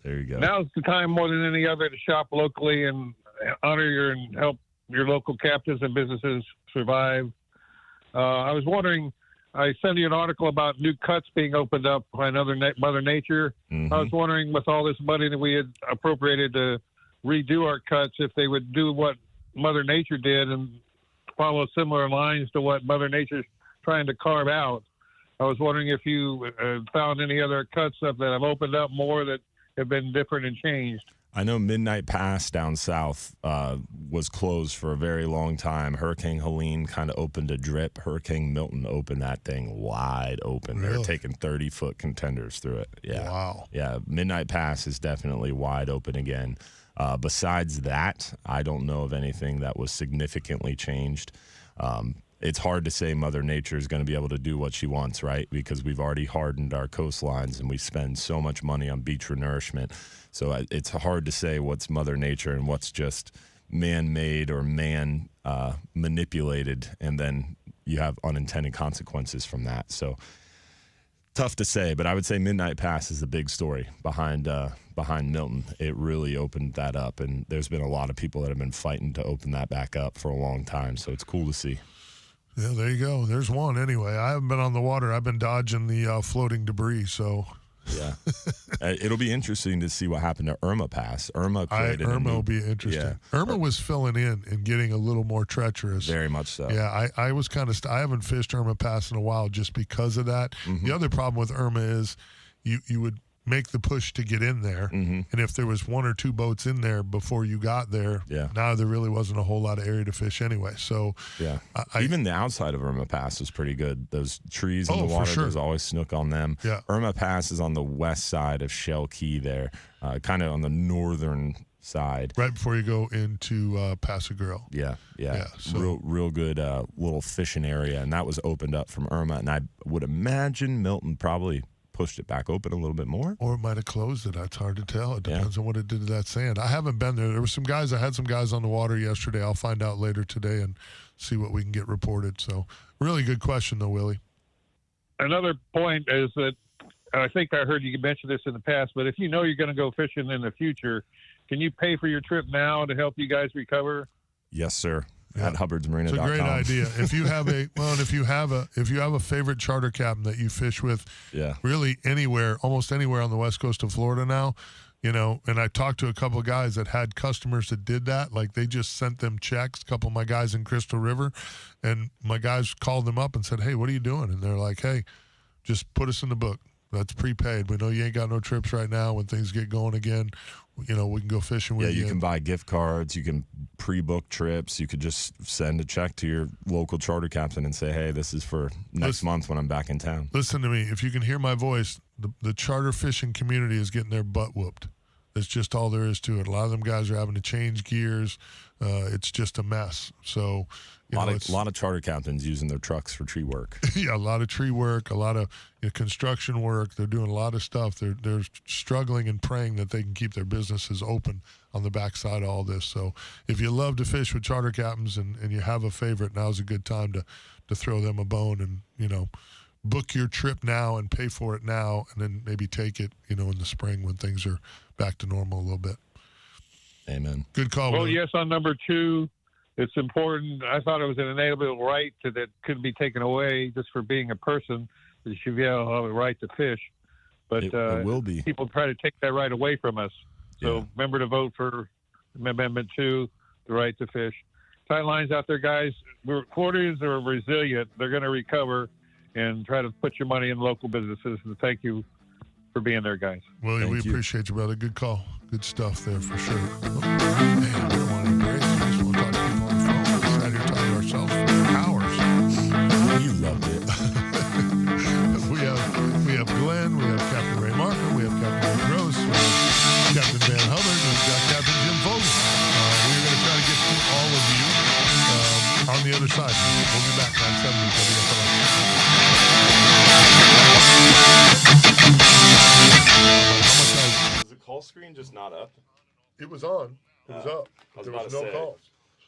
There you go. Now's the time more than any other to shop locally and honor and help your local captains and businesses survive. I was wondering, I sent you an article about new cuts being opened up by Mother Nature. Mm-hmm. I was wondering, with all this money that we had appropriated to redo our cuts, if they would do what Mother Nature did and follow similar lines to what Mother Nature's trying to carve out. I was wondering if you found any other cuts that have opened up more that have been different and changed. I know Midnight Pass down south was closed for a very long time. Hurricane Helene kind of opened a drip. Hurricane Milton opened that thing wide open. Really? They're taking 30-foot contenders through it. Yeah. Wow. Yeah, Midnight Pass is definitely wide open again. Besides that, I don't know of anything that was significantly changed. It's hard to say Mother Nature is going to be able to do what she wants, right? Because we've already hardened our coastlines and we spend so much money on beach renourishment. So it's hard to say what's Mother Nature and what's just man-made or man-manipulated, and then you have unintended consequences from that. So tough to say, but I would say Midnight Pass is the big story behind Milton. It really opened that up, and there's been a lot of people that have been fighting to open that back up for a long time, so it's cool to see. Yeah, there you go. There's one anyway. I haven't been on the water. I've been dodging the floating debris, so... Yeah. It'll be interesting to see what happened to Irma Pass. Irma will be interesting. Yeah. Irma was filling in and getting a little more treacherous. Very much so. Yeah, I was kind of I haven't fished Irma Pass in a while just because of that. Mm-hmm. The other problem with Irma is you would make the push to get in there, Mm-hmm. and if there was one or two boats in there before you got there, now there really wasn't a whole lot of area to fish anyway. So yeah, even the outside of Irma Pass is pretty good. Those trees in the water, there's always snook on them. Yeah. Irma Pass is on the west side of Shell Key there, kind of on the northern side. Right before you go into Paso Girl. Yeah. So. Real good little fishing area, and that was opened up from Irma, and I would imagine Milton probably pushed it back open a little bit more. Or it might have closed it. It's hard to tell. It depends on what it did to that sand. I haven't been there. There were some guys. I had some guys on the water yesterday. I'll find out later today and see what we can get reported. So really good question, though, Willie. Another point is that I think I heard you mention this in the past, but if you know you're going to go fishing in the future, can you pay for your trip now to help you guys recover? Yes, sir. Yeah. At hubbardsmarina.com. It's a great idea. If you have if you have a favorite charter captain that you fish with, really anywhere, almost anywhere on the west coast of Florida now, and I talked to a couple of guys that had customers that did that. Like they just sent them checks, a couple of my guys in Crystal River, and my guys called them up and said, "Hey, what are you doing?" And they're like, "Hey, just put us in the book. That's prepaid. We know you ain't got no trips right now. When things get going again, we can go fishing with you." Yeah, you can buy gift cards. You can pre-book trips. You could just send a check to your local charter captain and say, "Hey, this is for next month when I'm back in town." Listen to me. If you can hear my voice, the charter fishing community is getting their butt whooped. That's just all there is to it. A lot of them guys are having to change gears. It's just a mess. So a lot of charter captains using their trucks for tree work. Yeah, a lot of tree work, a lot of construction work. They're doing a lot of stuff. They're struggling and praying that they can keep their businesses open on the backside of all this. So if you love to fish with charter captains and you have a favorite, now's a good time to throw them a bone and, book your trip now and pay for it now, and then maybe take it, in the spring when things are back to normal a little bit. Amen. Good call. Well, Willie. yes, on number 2, it's important. I thought it was an inalienable right that couldn't be taken away just for being a person. You should have a right to fish. But It will be. people try to take that right away from us. So Yeah. remember to vote for Amendment 2, the right to fish. Tight lines out there, guys. Quarters are resilient. They're going to recover, and try to put your money in local businesses. And thank you for being there, guys. Willie, we Thank you. appreciate you, brother. Good call. Good stuff there for sure. Oh, man, we don't want to break. We just want to talk to people on the phone. We sat here talking to ourselves for hours. You loved it. we have Glenn, we have Captain Ray Markham, we have Captain Ray Gross, we have Captain Van Hubbard, and we've got Captain Jim Vogel. We're going to try to get to all of you on the other side. We'll be back on 70 WFLA. Is the call screen just not up? It was on. It was up. But there was no calls.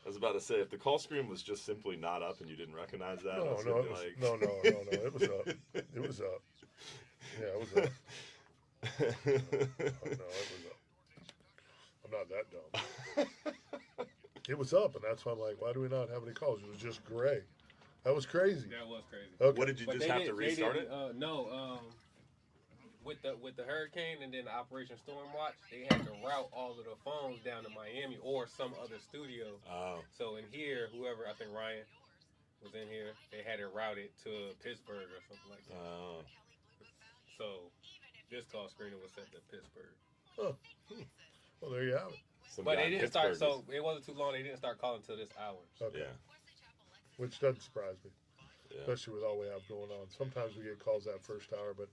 I was about to say, if the call screen was just simply not up and you didn't recognize that, No, it was, no, it was up. It was up. Yeah, it was up. No, it was up. I'm not that dumb. It was up, and that's why I'm like, why do we not have any calls? It was just gray. That was crazy. That was crazy. Okay. What did you just have to restart it? No. With the hurricane and then the Operation Storm Watch, they had to route all of the phones down to Miami or some other studio. Oh. So in here, whoever, I think Ryan was in here, they had it routed to Pittsburgh or something like that. Oh. So this call screener was set to Pittsburgh. Huh. Well, there you have it. But they didn't start, so it wasn't too long. They didn't start calling till this hour. Okay. Yeah. Which doesn't surprise me, Yeah. especially with all we have going on. Sometimes we get calls that first hour, but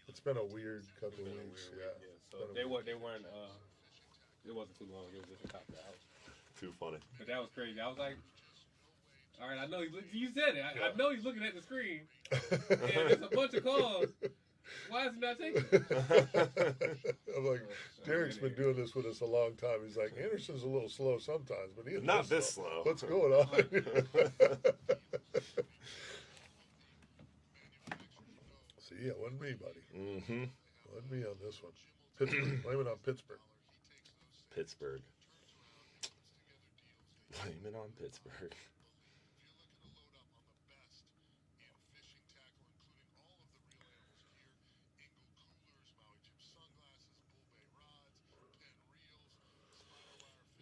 it's been a weird couple of weeks. Yeah. So they weren't. It wasn't too long. It was just a top of the house. Too funny. But that was crazy. I was like, all right, I know you said it. I know he's looking at the screen. And there's a bunch of calls. Why is he not taking it? I'm like, Derek's been doing this with us a long time. He's like, Anderson's a little slow sometimes, but he's not this slow. What's going on? See, it wasn't me, buddy. Mm-hmm. It wasn't me on this one. Pittsburgh. Blame it on Pittsburgh. Pittsburgh. Blame it on Pittsburgh.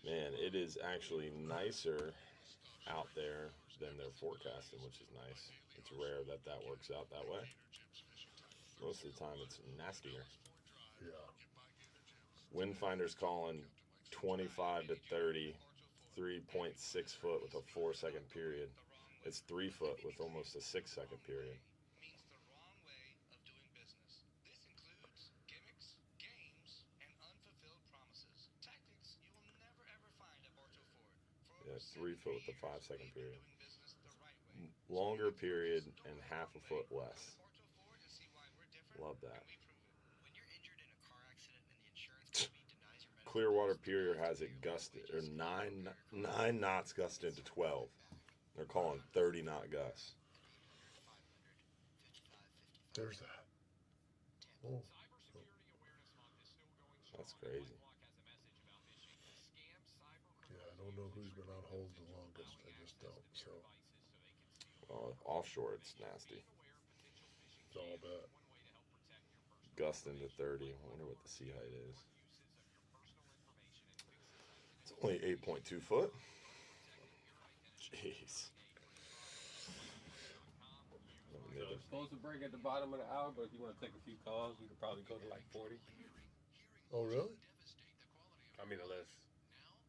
Man, it is actually nicer out there than they're forecasting, which is nice. It's rare that works out that way. Most of the time, it's nastier. Yeah. Windfinder's calling 25 to 30, 3.6 foot with a 4-second period. It's 3 foot with almost a 6-second period. Means the wrong way of doing business. This includes gimmicks, games, and unfulfilled promises. Tactics you will never ever find at Bartow Ford. Yeah, 3 foot with a 5-second period. Longer period and half a foot less. Love that. Clearwater Pier has it gusted, or 9 knots gusted to 12. They're calling 30 knot gusts. There's that. Oh. That's crazy. Yeah, I don't know who's been on hold the longest. I just don't. So Well, offshore it's nasty. it's all bad. Gusting to 30. I wonder what the sea height is. It's only 8.2 foot. Jeez. So it's supposed to break at the bottom of the hour, but if you want to take a few calls, we could probably go to like 40. Oh, really? I mean, unless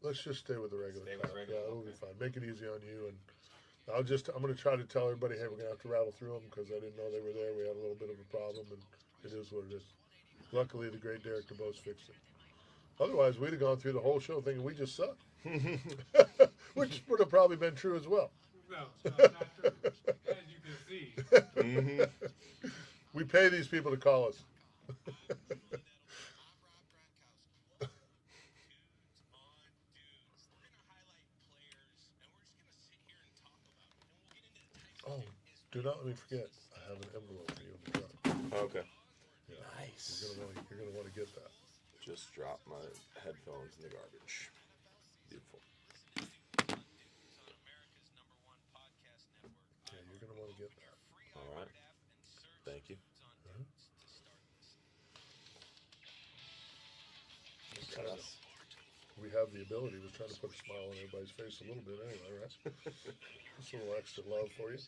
Let's just stay with the regular Stay with time. regular, Yeah, it'll be okay. fine. Make it easy on you, and I'm going to try to tell everybody, hey, we're going to have to rattle through them because I didn't know they were there. We had a little bit of a problem, and it is what it is. Luckily, the great Derek DeBose fixed it. Otherwise, we'd have gone through the whole show thinking we just suck, which would have probably been true as well. no, not true. As you can see. Mm-hmm. We pay these people to call us. Oh, do not let me forget. I have an envelope for you in the truck. Okay. Yeah. Nice. You're gonna want to get that. Just dropped my headphones in the garbage. Beautiful. Yeah, you're gonna want to get that. All right. Thank you. have the ability. We're trying to put a smile on everybody's face a little bit anyway, right? Just a little extra love for you.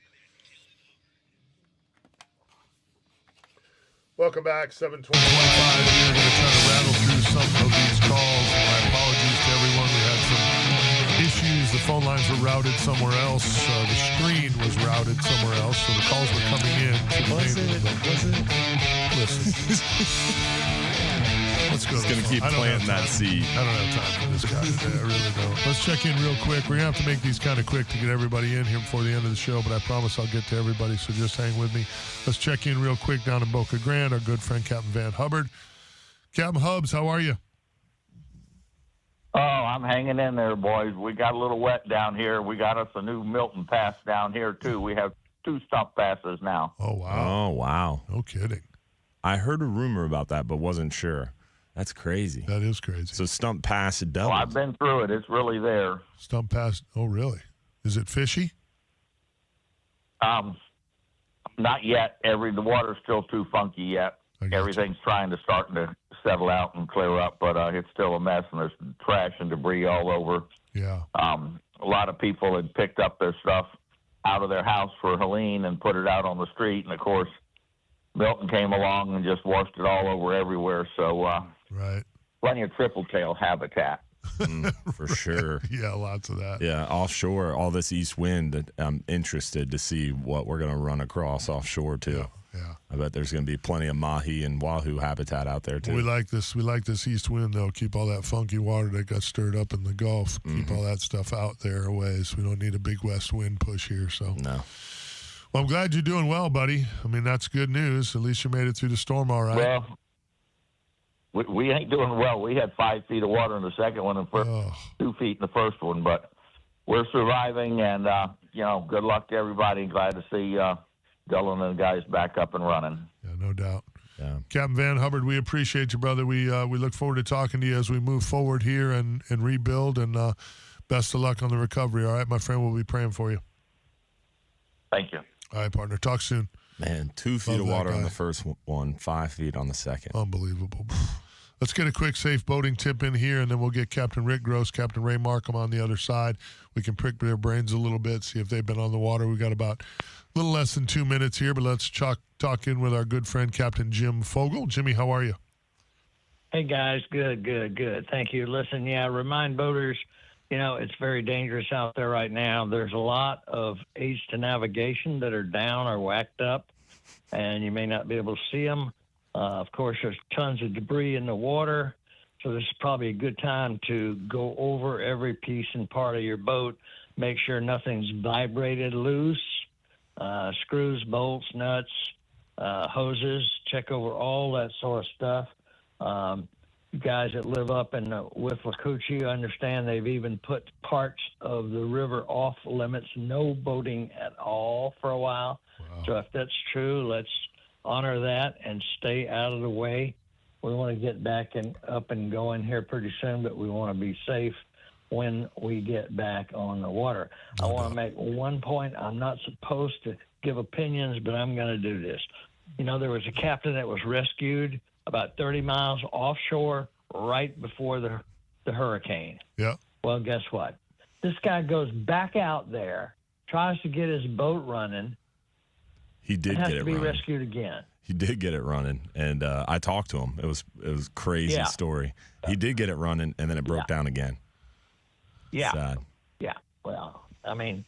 Welcome back, 7:25. We are going to try to rattle through some of these calls. My apologies to everyone. We had some issues. The phone lines were routed somewhere else. The screen was routed somewhere else, so the calls were coming in. Was it? Listen. Let's go. He's going to keep planting that seed. I don't have time for this guy today. I really don't. Let's check in real quick. We're going to have to make these kind of quick to get everybody in here before the end of the show, but I promise I'll get to everybody, so just hang with me. Let's check in real quick down in Boca Grande. Our good friend, Captain Van Hubbard. Captain Hubbs, how are you? Oh, I'm hanging in there, boys. We got a little wet down here. We got us a new Milton Pass down here, too. We have 2 stump passes now. Oh, wow. Oh, wow. No kidding. I heard a rumor about that, but wasn't sure. That's crazy. That is crazy. So stump pass Oh, doubled. I've been through it. It's really there. Stump pass. Oh, really? Is it fishy? Not yet. The water's still too funky yet. Everything's starting to settle out and clear up, but it's still a mess, and there's trash and debris all over. Yeah. A lot of people had picked up their stuff out of their house for Helene and put it out on the street, and of course, Milton came along and just washed it all over everywhere. So, right. Plenty of triple tail habitat. For sure. Yeah, lots of that. Yeah, offshore, all this east wind, I'm interested to see what we're going to run across offshore, too. Yeah. I bet there's going to be plenty of mahi and wahoo habitat out there, too. We like this. We like this east wind, though. Keep all that funky water that got stirred up in the Gulf. Keep all that stuff out there a ways. We don't need a big west wind push here. So no. Well, I'm glad you're doing well, buddy. I mean, that's good news. At least you made it through the storm all right. Well, we ain't doing well. We had 5 feet of water in the second one and 2 feet in the first one, but we're surviving, and, good luck to everybody. Glad to see Dylan and the guys back up and running. Yeah, no doubt. Yeah. Captain Van Hubbard, we appreciate you, brother. We look forward to talking to you as we move forward here and rebuild, and best of luck on the recovery. All right, my friend, we'll be praying for you. Thank you. All right, partner. Talk soon. Man, 2 feet Love of that water on guy. the first one, 5 feet on the second. Unbelievable. Let's get a quick safe boating tip in here, and then we'll get Captain Rick Gross, Captain Ray Markham on the other side. We can prick their brains a little bit, see if they've been on the water. We've got about a little less than 2 minutes here, but let's talk in with our good friend, Captain Jim Fogel. Jimmy, how are you? Hey, guys. Good. Thank you. Listen, remind boaters, it's very dangerous out there right now. There's a lot of aids to navigation that are down or whacked up, and you may not be able to see them. Of course, there's tons of debris in the water, so this is probably a good time to go over every piece and part of your boat, make sure nothing's vibrated loose, screws, bolts, nuts, hoses, check over all that sort of stuff. You guys that live up in with Wacoochee understand they've even put parts of the river off limits, no boating at all for a while. Wow. So if that's true, let's honor that and stay out of the way. We want to get back and up and going here pretty soon, but we want to be safe when we get back on the water. I want to make one point. I'm not supposed to give opinions, but I'm going to do this. There was a captain that was rescued about 30 miles offshore right before the hurricane. Yeah. Well, guess what? This guy goes back out there, tries to get his boat running. He did has get to it be running. rescued again. He did get it running, and I talked to him. It was a crazy story. He did get it running, and then it broke down again. Yeah. Sad. Yeah. Well, I mean,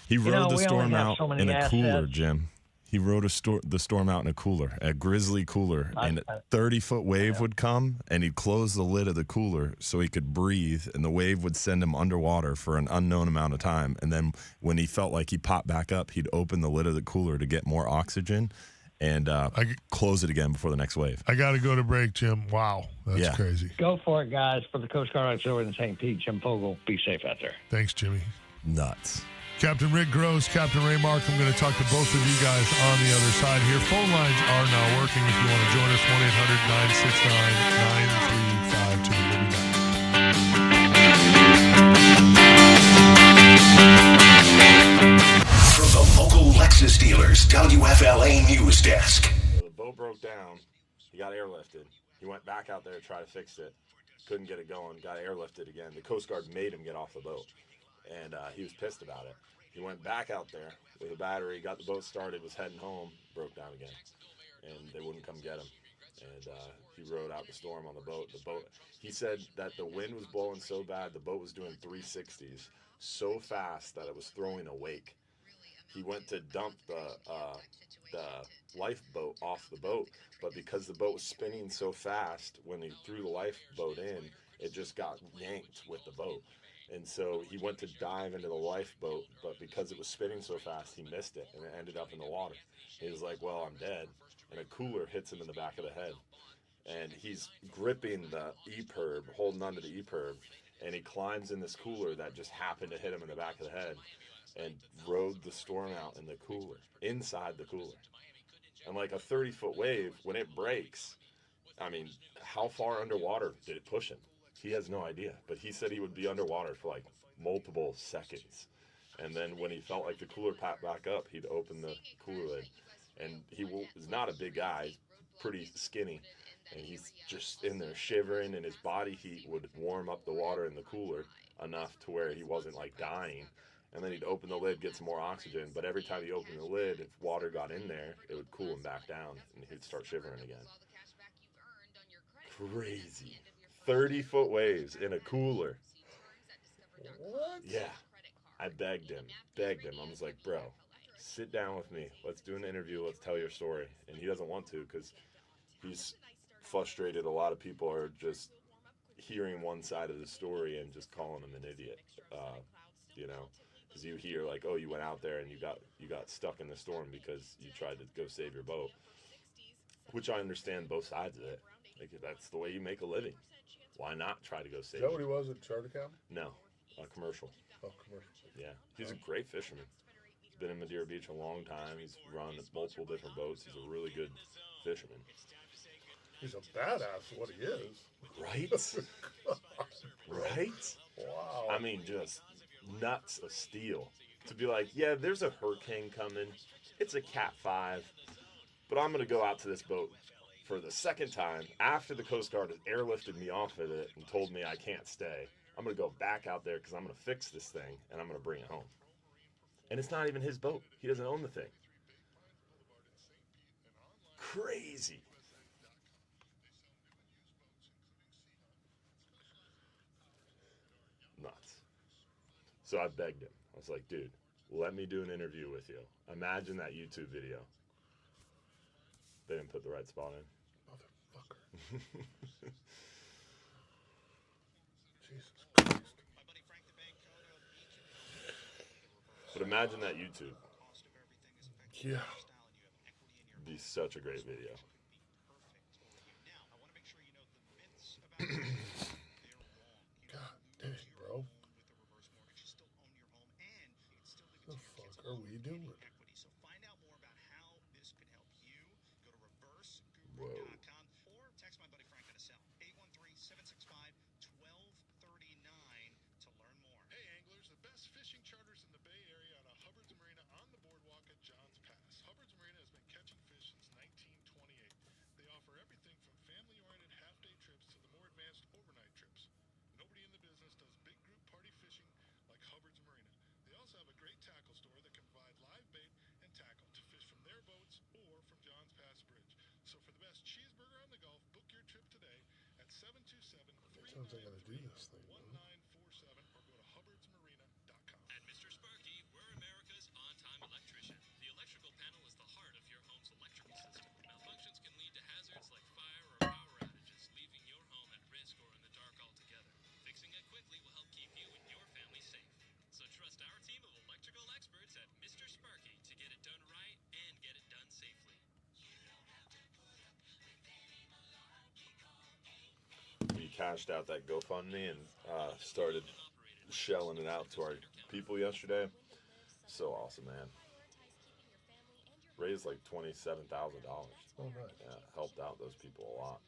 he rode the storm out so in a cooler, assets. Jim. He rode the storm out in a cooler, a grizzly cooler, and a 30-foot wave would come, and he'd close the lid of the cooler so he could breathe, and the wave would send him underwater for an unknown amount of time. And then when he felt like he popped back up, he'd open the lid of the cooler to get more oxygen and close it again before the next wave. I got to go to break, Jim. Wow, that's crazy. Go for it, guys. For the Coast Guard Auxiliary in St. Pete, Jim Fogel, be safe out there. Thanks, Jimmy. Nuts. Captain Rick Gross, Captain Ray Mark, I'm going to talk to both of you guys on the other side here. Phone lines are now working. If you want to join us, 1-800-969-9352. We'll be back. From the local Lexus dealers, WFLA News Desk. The boat broke down. He got airlifted. He went back out there to try to fix it. couldn't get it going, got airlifted again. The Coast Guard made him get off the boat, and he was pissed about it. He went back out there with a battery, got the boat started, was heading home, broke down again, and they wouldn't come get him. And he rode out the storm on the boat. He said that the wind was blowing so bad, the boat was doing 360s so fast that it was throwing a wake. He went to dump the lifeboat off the boat, but because the boat was spinning so fast, when he threw the lifeboat in, it just got yanked with the boat. And so he went to dive into the lifeboat, but because it was spinning so fast, he missed it, and it ended up in the water. He was like, well, I'm dead. And a cooler hits him in the back of the head. And he's gripping the E-perb, holding onto the E-perb, and he climbs in this cooler that just happened to hit him in the back of the head and rode the storm out in the cooler, inside the cooler. And like a 30-foot wave, when it breaks, I mean, how far underwater did it push him? He has no idea, but he said he would be underwater for like multiple seconds. And then when he felt like the cooler popped back up, he'd open the cooler lid. And he was not a big guy, he's pretty skinny. And he's just in there shivering, and his body heat would warm up the water in the cooler enough to where he wasn't like dying. And then he'd open the lid, get some more oxygen. But every time he opened the lid, if water got in there, it would cool him back down, and he'd start shivering again. Crazy. 30-foot waves in a cooler. What? Yeah. I begged him. I was like, bro, sit down with me. Let's do an interview. Let's tell your story. And he doesn't want to because he's frustrated. A lot of people are just hearing one side of the story and just calling him an idiot. Because you hear like, oh, you went out there and you got stuck in the storm because you tried to go save your boat, which I understand both sides of it. Like, that's the way you make a living. Why not try to go save? Is that what he was at Charter Cap? No, commercial. Oh, commercial. Yeah, he's a great fisherman. He's been in Madeira Beach a long time. He's run multiple different boats. He's a really good fisherman. He's a badass for what he is. Right? Right? Wow. I mean, just nuts of steel. To be like, yeah, there's a hurricane coming. It's a Cat 5. But I'm going to go out to this boat for the second time after the Coast Guard has airlifted me off of it and told me I can't stay. I'm going to go back out there because I'm going to fix this thing and I'm going to bring it home. And it's not even his boat. He doesn't own the thing. Crazy. Nuts. So I begged him. I was like, dude, let me do an interview with you. Imagine that YouTube video. They didn't put the right spot in. Motherfucker. Jesus Christ. But imagine that YouTube. Yeah. It'd be such a great video. God dang, bro. The fuck are we doing? Whoa. Or text my buddy Frank on his cell, 813-765-1239 to learn more. Hey anglers, the best fishing charters in the Bay Area on a Hubbard's Marina on the boardwalk at Johns Pass. Hubbard's Marina has been catching fish since 1928. They offer everything from family-oriented half-day trips to the more advanced overnight trips. Nobody in the business does big group party fishing like Hubbard's Marina. They also have a great tackle store that can provide live bait and tackle to fish from their boats or from Johns Pass Bridge. So for the best cheeseburger on the Gulf, book your trip today at 727-393-1947 Sounds like I gotta do this thing. or go to hubbardsmarina.com. At Mr. Sparky, we're America's on-time electrician. The electrical panel is the heart of your home's electrical system. Malfunctions can lead to hazards like fire or power outages, leaving your home at risk or in the dark altogether. Fixing it quickly will help keep you and your family safe. So trust our team of electrical experts at Mr. Sparky to get it done right and get it done safely. We cashed out that GoFundMe and started shelling it out to our people yesterday. So awesome, man. Raised like $27,000. Oh, nice. Yeah, helped out those people a lot.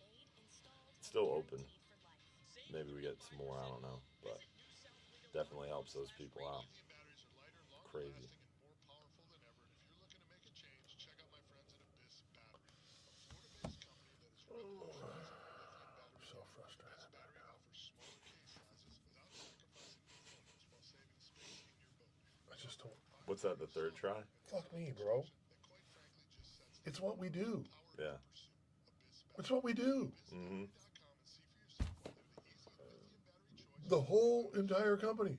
It's still open. Maybe we get some more, I don't know. But definitely helps those people out. Crazy. So frustrated. What's that, the third try? Fuck me, bro. It's what we do. Yeah. It's what we do. Mm-hmm. The whole entire company.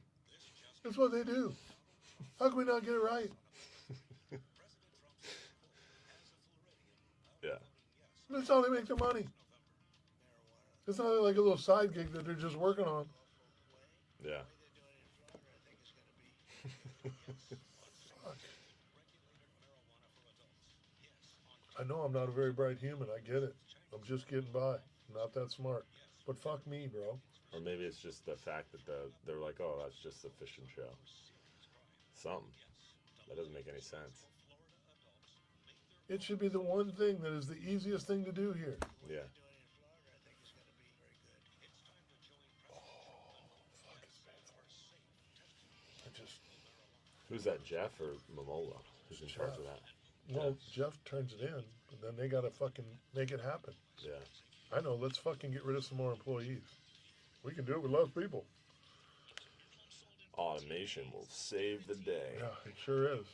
It's what they do. How can we not get it right? Yeah. That's how they make their money. It's not like a little side gig that they're just working on. Yeah. Fuck. I know I'm not a very bright human. I get it. I'm just getting by. I'm not that smart. But fuck me, bro. Or maybe it's just the fact that they're like, oh, that's just a fishing show. Something. That doesn't make any sense. It should be the one thing that is the easiest thing to do here. Yeah. Who's that, Jeff or Momola? Who's in charge of that? Well, Jeff turns it in, and then they got to fucking make it happen. Yeah. I know, let's fucking get rid of some more employees. We can do it with less people. Automation will save the day. Yeah, it sure is.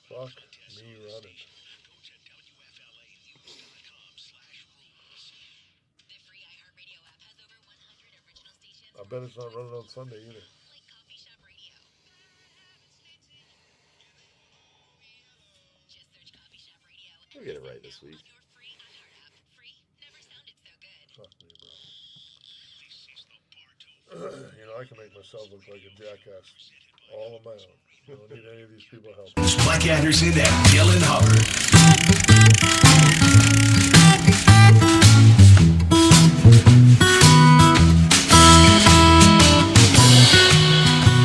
Fuck me running. I bet it's not running on Sunday either. We'll get it right this week. Fuck me, bro. You know, I can make myself look like a jackass all on my own. I don't need any of these people helping. It's Mike Anderson and Dylan Hubbard.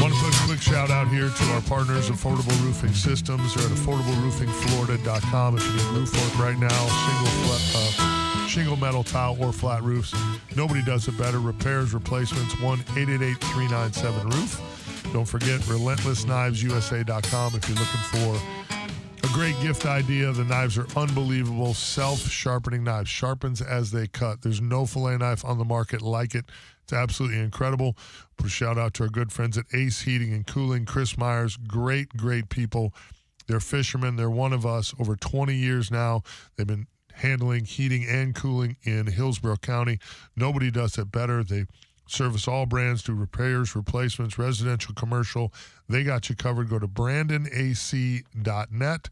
Want to put a quick shout out here to our partners, Affordable Roofing Systems. They're at affordableroofingflorida.com. If you need roof work right now, shingle, metal, tile, or flat roofs, nobody does it better. Repairs, replacements, 1-888-397-ROOF. Don't forget RelentlessKnivesUSA.com if you're looking for a great gift idea. The knives are unbelievable. Self-sharpening knives. Sharpens as they cut. There's no fillet knife on the market like it. It's absolutely incredible. Put a shout out to our good friends at Ace Heating and Cooling. Chris Myers, great people. They're fishermen. They're one of us. Over 20 years now, they've been handling heating and cooling in Hillsborough County. Nobody does it better. They service all brands, do repairs, replacements, residential, commercial. They got you covered. Go to brandonac.net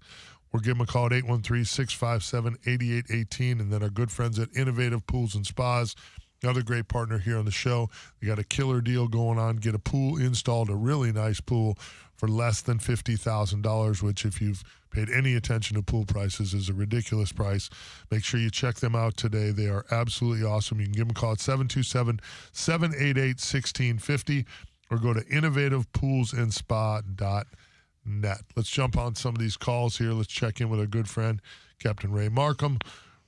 or give them a call at 813-657-8818. And then our good friends at Innovative Pools and Spas, another great partner here on the show. They got a killer deal going on. Get a pool installed, a really nice pool for less than $50,000, which if you've paid any attention to pool prices is a ridiculous price. Make sure you check them out today. They are absolutely awesome. You can give them a call at 727-788-1650 or go to innovativepoolsandspa.net. Let's jump on some of these calls here. Let's check in with our good friend, Captain Ray Markham.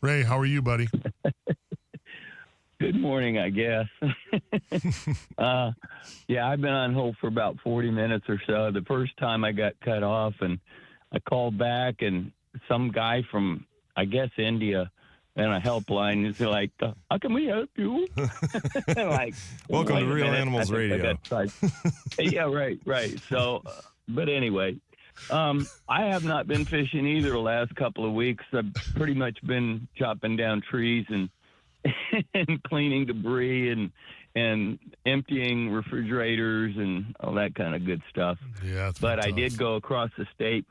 Ray, how are you, buddy? Good morning, I guess. Yeah, I've been on hold for about 40 minutes or so. The first time I got cut off, and I called back, and some guy from, I guess, India, and a helpline is like, how can we help you? Like, welcome to Real Animals Radio. Yeah, right. So, but anyway, I have not been fishing either the last couple of weeks. I've pretty much been chopping down trees and cleaning debris and emptying refrigerators and all that kind of good stuff. Yeah, but I did go across the state,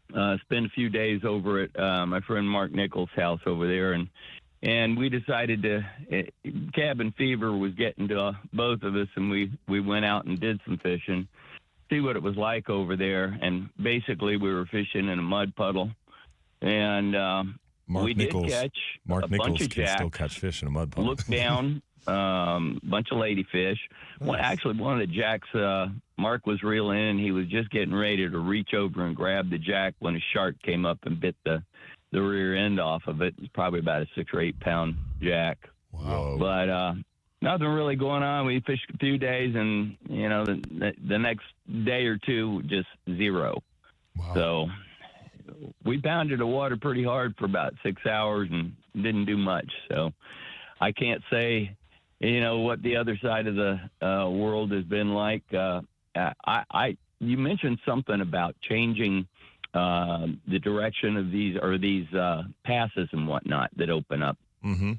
spend a few days over at my friend Mark Nichols' house over there, and we decided to cabin fever was getting to both of us, and we went out and did some fishing, see what it was like over there. And basically we were fishing in a mud puddle, and we did catch Mark a Nichols bunch of can jacks. still catch fish in a mud puddle. Look down, bunch of ladyfish. Well, actually, one of the jacks Mark was reeling in, he was just getting ready to reach over and grab the jack when a shark came up and bit the rear end off of it. It was probably about a 6 or 8 pound jack. Wow. But nothing really going on. We fished a few days, and the next day or two, just zero. Wow. So we pounded the water pretty hard for about 6 hours and didn't do much. So I can't say, what the other side of the world has been like. I you mentioned something about changing the direction of these passes and whatnot that open up. Mm-hmm.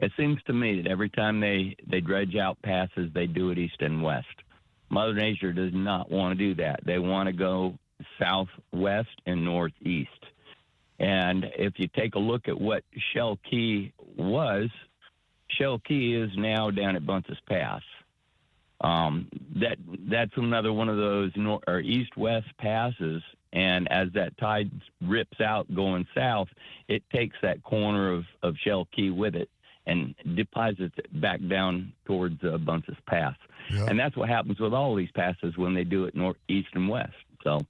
It seems to me that every time they dredge out passes, they do it east and west. Mother Nature does not want to do that. They want to go southwest and northeast. And if you take a look at what Shell Key was, Shell Key is now down at Bunce's Pass. That's another one of those east-west passes, and as that tide rips out going south, it takes that corner of Shell Key with it and deposits it back down towards Bunce's Pass. Yeah. And that's what happens with all these passes when they do it east and west. So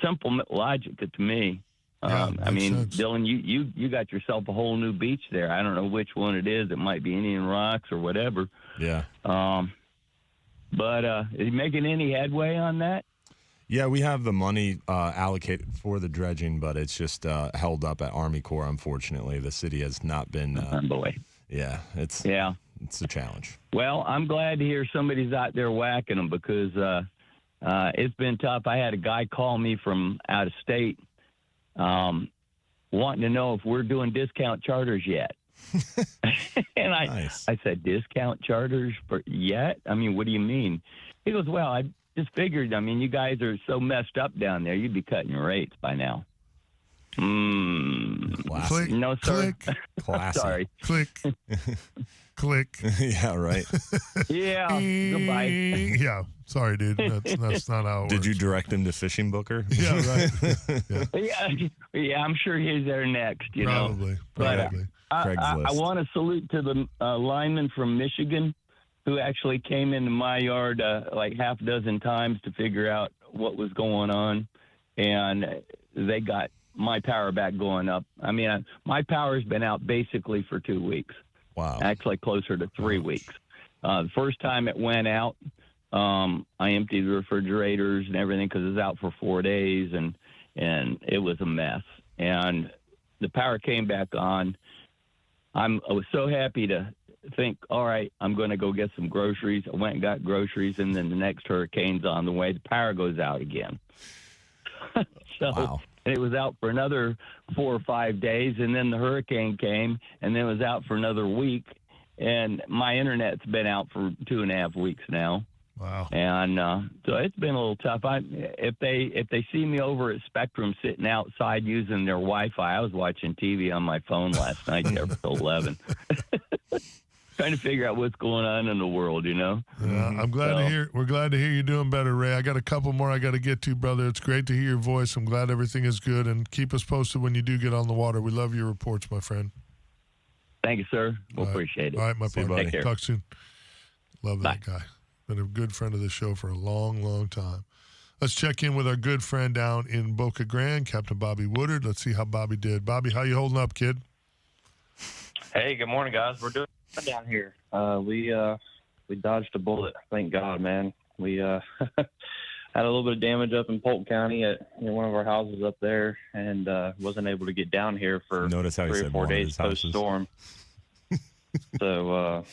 simple logic to me. I mean, sense. Dylan, you got yourself a whole new beach there. I don't know which one it is. It might be Indian Rocks or whatever. Yeah. But is he making any headway on that? Yeah, we have the money allocated for the dredging, but it's just held up at Army Corps, unfortunately. The city has not been... boy. Yeah, it's a challenge. Well, I'm glad to hear somebody's out there whacking them because it's been tough. I had a guy call me from out of state wanting to know if we're doing discount charters yet. And I said, discount charters for yet? I mean, what do you mean? He goes, well, I just figured, I mean, you guys are so messed up down there, you'd be cutting your rates by now. Click, no, sir. click. Classy. Sorry. Click. Click. Yeah, right. Yeah, goodbye. Yeah, sorry, dude. That's not how it Did works. you direct him to Fishing Booker? Yeah, right. Yeah, I'm sure he's there next, you know. Probably. I want to salute to the lineman from Michigan who actually came into my yard like half a dozen times to figure out what was going on, and they got my power back going up. I mean, my power's been out basically for 2 weeks. Wow. Actually closer to 3 weeks. The first time it went out, I emptied the refrigerators and everything because it was out for 4 days, and it was a mess. And the power came back on. I was so happy to think, all right, I'm going to go get some groceries. I went and got groceries, and then the next hurricane's on the way. The power goes out again. Wow. And it was out for another 4 or 5 days, and then the hurricane came, and then it was out for another week. And my internet's been out for 2.5 weeks now. Wow. And so it's been a little tough. If they see me over at Spectrum sitting outside using their Wi-Fi, I was watching TV on my phone last night there till 11. Trying to figure out what's going on in the world, you know. Yeah, I'm glad to hear. We're glad to hear you're doing better, Ray. I got a couple more I got to get to, brother. It's great to hear your voice. I'm glad everything is good, and keep us posted when you do get on the water. We love your reports, my friend. Thank you, sir. We'll appreciate it. All right, my See you, buddy. buddy. Take care. Talk soon. Love that guy. Been a good friend of the show for a long, long time. Let's check in with our good friend down in Boca Grande, Captain Bobby Woodard. Let's see how Bobby did. Bobby, how you holding up, kid? Hey, good morning, guys. We're doing good down here. We dodged a bullet. Thank God, man. We had a little bit of damage up in Polk County at one of our houses up there, and wasn't able to get down here for Notice how he 3 or said 4 one of days his houses. post storm. So,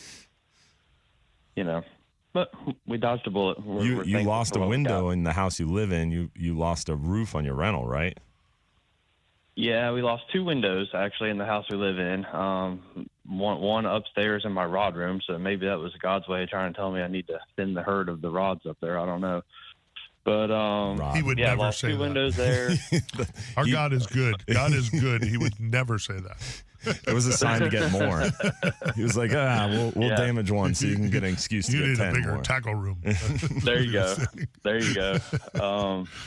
but we dodged a bullet. You We're thankful lost for a what we window got. in the house you live in. You lost a roof on your rental, right? Yeah, we lost 2 windows actually in the house we live in. One upstairs in my rod room, so maybe that was God's way of trying to tell me I need to thin the herd of the rods up there. I don't know. But He would yeah, never lost say 2 that. windows there. Our God is good. God is good. He would never say that. It was a sign to get more. He was like, we'll Yeah. damage one so you can get an excuse to You get need a 10 bigger more. tackle room. There you go. There you go.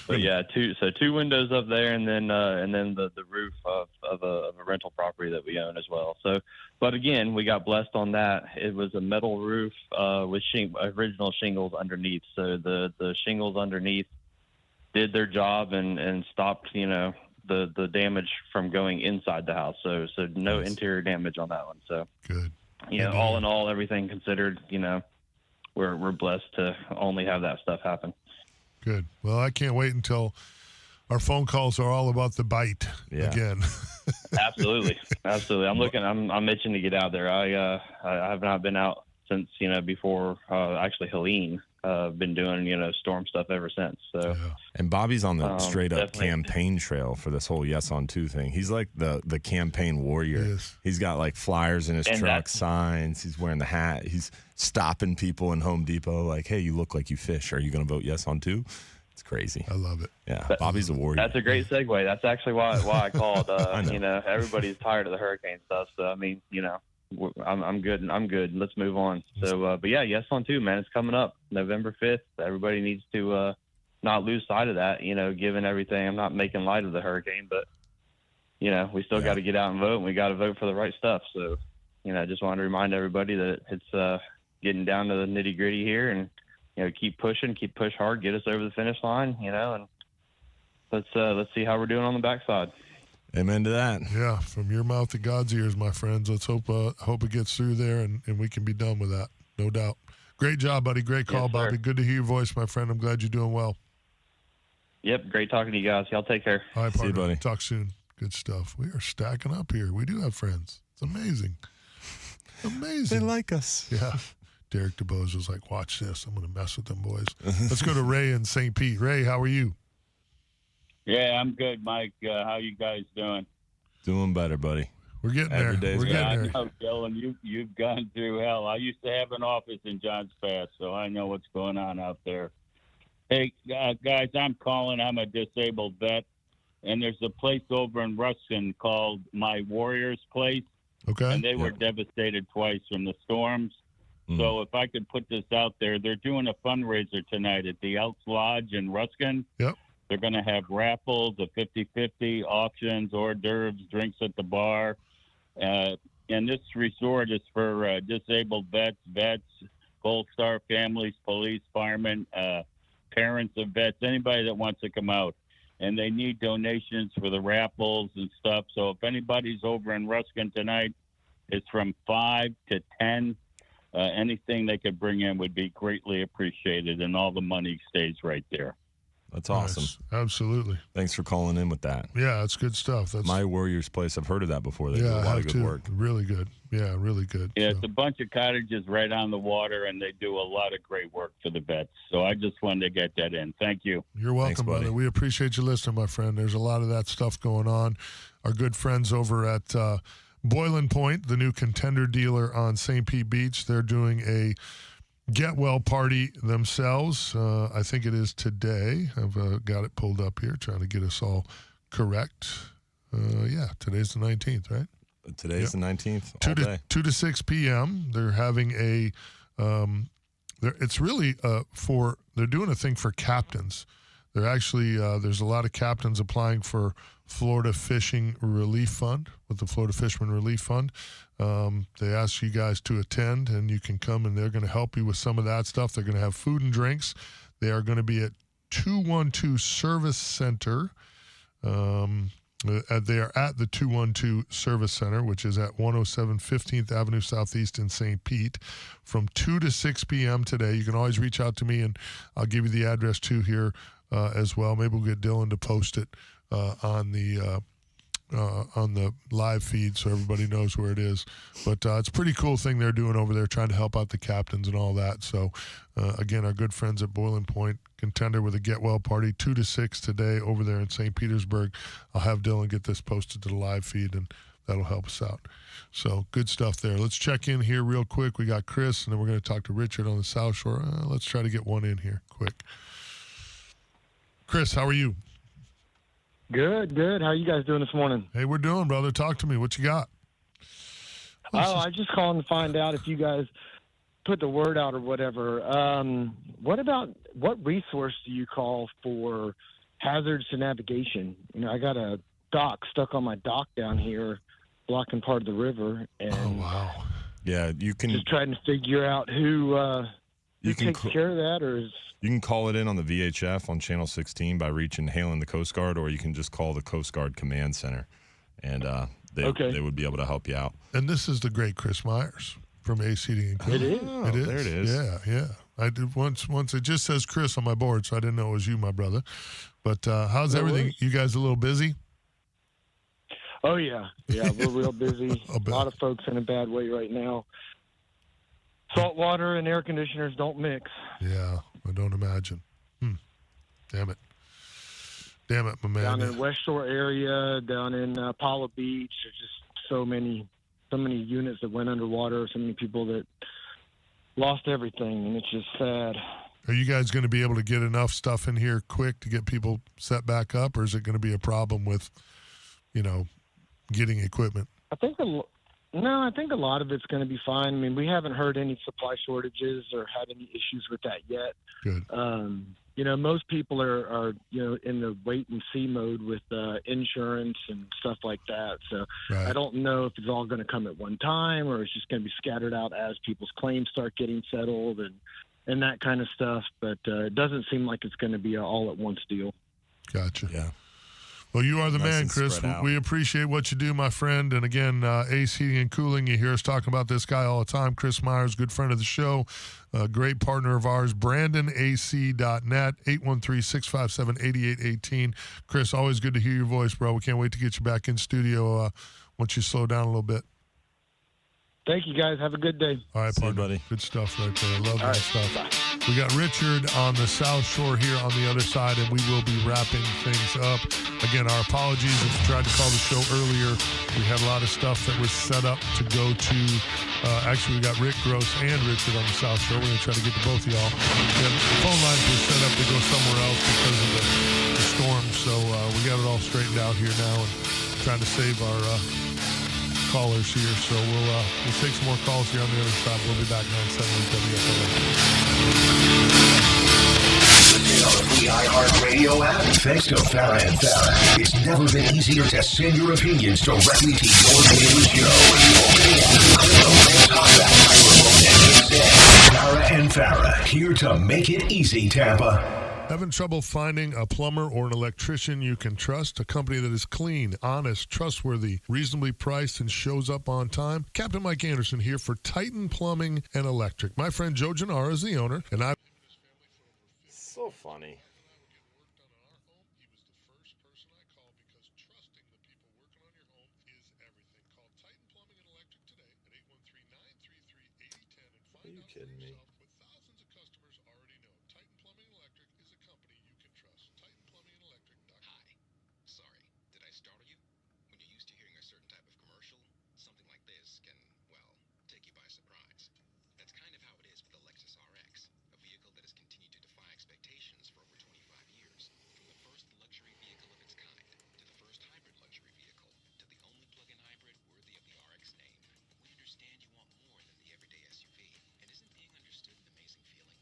But yeah, 2 windows up there, and then the roof of a rental property that we own as well. So, but again, we got blessed on that. It was a metal roof with original shingles underneath. So the shingles underneath did their job and stopped, the damage from going inside the house. So no interior damage on that one. So good. All in all, everything considered, we're blessed to only have that stuff happen. Good. Well, I can't wait until our phone calls are all about the bite again. Absolutely. I'm itching to get out there. I have not been out since before actually Helene. Been doing storm stuff ever since. So and Bobby's on the straight up definitely. campaign trail for this whole Yes on 2 thing. He's like the campaign warrior. Yes. He's got like flyers in his And truck, signs. He's wearing the hat. He's stopping people in Home Depot like, hey, you look like you fish. Are you going to vote yes on 2? It's crazy. I love it. Yeah, Bobby's a warrior. That's a great segue. That's actually why I called. I know. Everybody's tired of the hurricane stuff. So I mean, I'm good. I'm good. Let's move on. So, but yeah, Yes on 2, man. It's coming up November 5th. Everybody needs to not lose sight of that. Given everything, I'm not making light of the hurricane, but we still got to get out and vote, and we got to vote for the right stuff. So, I just wanted to remind everybody that it's getting down to the nitty gritty here, and keep push hard, get us over the finish line. And let's see how we're doing on the backside. Amen to that. Yeah, from your mouth to God's ears, my friends. Let's hope it gets through there and we can be done with that, no doubt. Great job, buddy. Great call, Yes, sir. Bobby. Good to hear your voice, my friend. I'm glad you're doing well. Yep, great talking to you guys. Y'all take care. All right, See you, partner. buddy. Talk soon. Good stuff. We are stacking up here. We do have friends. It's amazing. Amazing. They like us. Yeah. Derek DeBose was like, watch this. I'm going to mess with them boys. Let's go to Ray in St. Pete. Ray, how are you? Yeah, I'm good, Mike. How you guys doing? Doing better, buddy. We're getting Every there. day's We're better. getting there. I know, Dylan, you've gone through hell. I used to have an office in Johns Pass, so I know what's going on out there. Hey, guys, I'm calling. I'm a disabled vet, and there's a place over in Ruskin called My Warriors Place. Okay. And they were devastated twice from the storms. So if I could put this out there, they're doing a fundraiser tonight at the Elks Lodge in Ruskin. Yep. They're going to have raffles, a 50-50, auctions, hors d'oeuvres, drinks at the bar. And this resort is for disabled vets, Gold Star families, police, firemen, parents of vets, anybody that wants to come out. And they need donations for the raffles and stuff. So if anybody's over in Ruskin tonight, it's from 5 to 10. Anything they could bring in would be greatly appreciated, and all the money stays right there. That's awesome. Nice. Absolutely. Thanks for calling in with that. Yeah, that's good stuff. That's My Warriors Place. I've heard of that before. They do a I lot have of good too. work. Really good. Yeah, really good. Yeah, So, it's a bunch of cottages right on the water, and they do a lot of great work for the vets. So I just wanted to get that in. Thank you. You're welcome, Thanks, buddy. brother. We appreciate you listening, my friend. There's a lot of that stuff going on. Our good friends over at Boiling Point, the new Contender dealer on St. Pete Beach, they're doing a get well party themselves. I think it is today. I've got it pulled up here, trying to get us all correct. Yeah, today's the 19th, right? Today's the 19th. All 2 to 6 p.m. They're having a. It's really they're doing a thing for captains. They're actually there's a lot of captains applying for Florida Fishing Relief Fund with the Florida Fisherman Relief Fund. They ask you guys to attend, and you can come, and they're going to help you with some of that stuff. They're going to have food and drinks. They are going to be at 212 Service Center. They are at the 212 Service Center, which is at 107 15th Avenue Southeast in St. Pete, from 2 to 6 p.m. today. You can always reach out to me, and I'll give you the address too here as well. Maybe we'll get Dylan to post it on the live feed so everybody knows where it is. But it's a pretty cool thing they're doing over there, trying to help out the captains and all that. So, again, our good friends at Boiling Point, Contender with a Get Well party, 2 to 6 today over there in St. Petersburg. I'll have Dylan get this posted to the live feed, and that'll help us out. So, good stuff there. Let's check in here real quick. We got Chris, and then we're going to talk to Richard on the South Shore. Let's try to get one in here quick. Chris, how are you? Good. How are you guys doing this morning? Hey, we're doing, brother. Talk to me. What you got? I just calling to find out if you guys put the word out or whatever. What resource do you call for hazards to navigation? I got a dock stuck on my dock down here, blocking part of the river, and wow. Yeah, you can just trying to figure out who takes care of that, or is. You can call it in on the VHF on Channel 16 by hailing the Coast Guard, or you can just call the Coast Guard Command Center, and they would be able to help you out. And this is the great Chris Myers from Ace Heating and Cooling. It is. Oh, It is. there it is. Yeah. I did once. It just says Chris on my board, so I didn't know it was you, my brother. But how's No everything? worries. You guys a little busy? Oh yeah, we're real busy. A lot of folks in a bad way right now. Salt water and air conditioners don't mix. Yeah, I don't imagine. Damn it. Damn it, my man. Down in West Shore area, down in Apollo Beach, there's just so many units that went underwater, so many people that lost everything, and it's just sad. Are you guys going to be able to get enough stuff in here quick to get people set back up, or is it going to be a problem with, getting equipment? I think a lot of it's going to be fine. I mean, we haven't heard any supply shortages or had any issues with that yet. Good. Most people are in the wait and see mode with insurance and stuff like that. So Right. I don't know if it's all going to come at one time or it's just going to be scattered out as people's claims start getting settled and that kind of stuff. But it doesn't seem like it's going to be an all at once deal. Gotcha. Yeah. Well, you are the Nice man, and Chris. spread out. We appreciate what you do, my friend. And again, Ace Heating and Cooling, you hear us talking about this guy all the time. Chris Myers, good friend of the show, great partner of ours, BrandonAC.net, 813-657-8818. Chris, always good to hear your voice, bro. We can't wait to get you back in studio once you slow down a little bit. Thank you, guys. Have a good day. All right, See you, partner. buddy. Good stuff right there. I love All that right, stuff. bye. We got Richard on the South Shore here on the other side, and we will be wrapping things up. Again, our apologies if you tried to call the show earlier. We had a lot of stuff that was set up to go to. Actually, we got Rick Gross and Richard on the South Shore. We're going to try to get to both of y'all. The phone lines were set up to go somewhere else because of the storm, so we got it all straightened out here now and trying to save our callers here. So we'll take some more calls here on the other side. We'll be back 970 WFLA. On the free iHeartRadio app. Thanks to Farrah and Farrah, it's never been easier to send your opinions directly to your favorite show. Farrah and Farrah, here to make it easy, Tampa. Having trouble finding a plumber or an electrician you can trust? A company that is clean, honest, trustworthy, reasonably priced, and shows up on time? Captain Mike Anderson here for Titan Plumbing and Electric. My friend Joe Gennaro is the owner, and I... So funny. Are you kidding me? Hi. Sorry, did I startle you? When you're used to hearing a certain type of commercial, something like this can, well, take you by surprise. That's kind of how it is with the Lexus RX, a vehicle that has continued to defy expectations for over 25 years. From the first luxury vehicle of its kind, to the first hybrid luxury vehicle, to the only plug-in hybrid worthy of the RX name. We understand you want more than the everyday SUV, and isn't being understood an amazing feeling?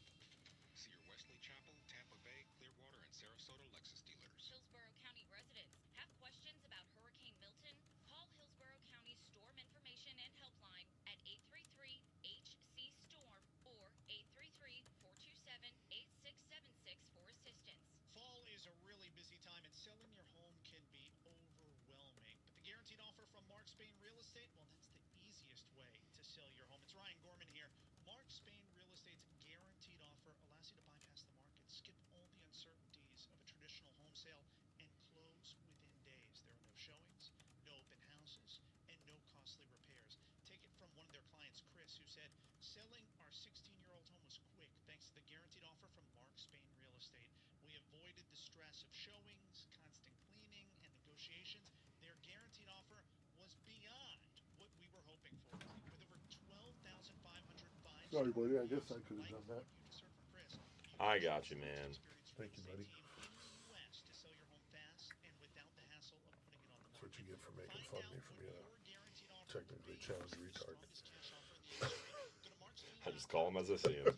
See your Wesley Chapel, Tampa Bay, Clearwater, and Sarasota Lexus dealers. Hillsborough County residents have questions about Hurricane Milton? Call Hillsborough County's Storm Information and Helpline at 833-HC-STORM or 833-427-8676 for assistance. Fall is a really busy time, and selling your home can be overwhelming. But the guaranteed offer from Mark Spain Real Estate, well, that's the easiest way to sell your home. It's Ryan Gorman here. Mark Spain Real Estate's guaranteed offer allows you to bypass the market, skip all the uncertainties of a traditional home sale, and close within days. There are no showings, no open houses, and no costly repairs. Take it from one of their clients, Chris, who said, selling our 16-year-old home was quick thanks to the guaranteed offer from Mark Spain Real Estate. We avoided the stress of showings, constant cleaning, and negotiations. Their guaranteed offer was beyond what we were hoping for. With over 12,500 five Sorry, buddy. I guess I could have done that. I got you, man. Thank you, buddy. to sell your home fast and without the hassle of putting it on the That's what you get for making fun of me for being a technically challenged retard. I just call him as I see him.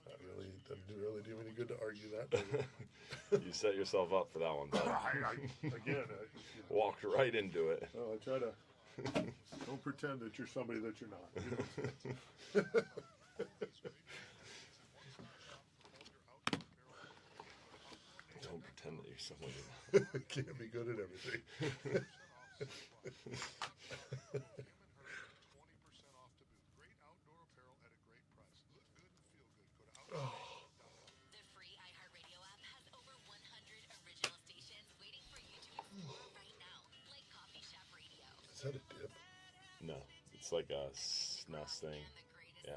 That really doesn't really do any good to argue that. does it? You set yourself up for that one, bud. Walked right into it. Well, I try to don't pretend that you're somebody that you're not. You know? Don't pretend that you're somebody. Can't be good at everything. The free iHeartRadio app has over 100 original stations waiting for you to explore right now, like Coffee Shop Radio. Is that a dip? No. It's like a snus thing. Yeah.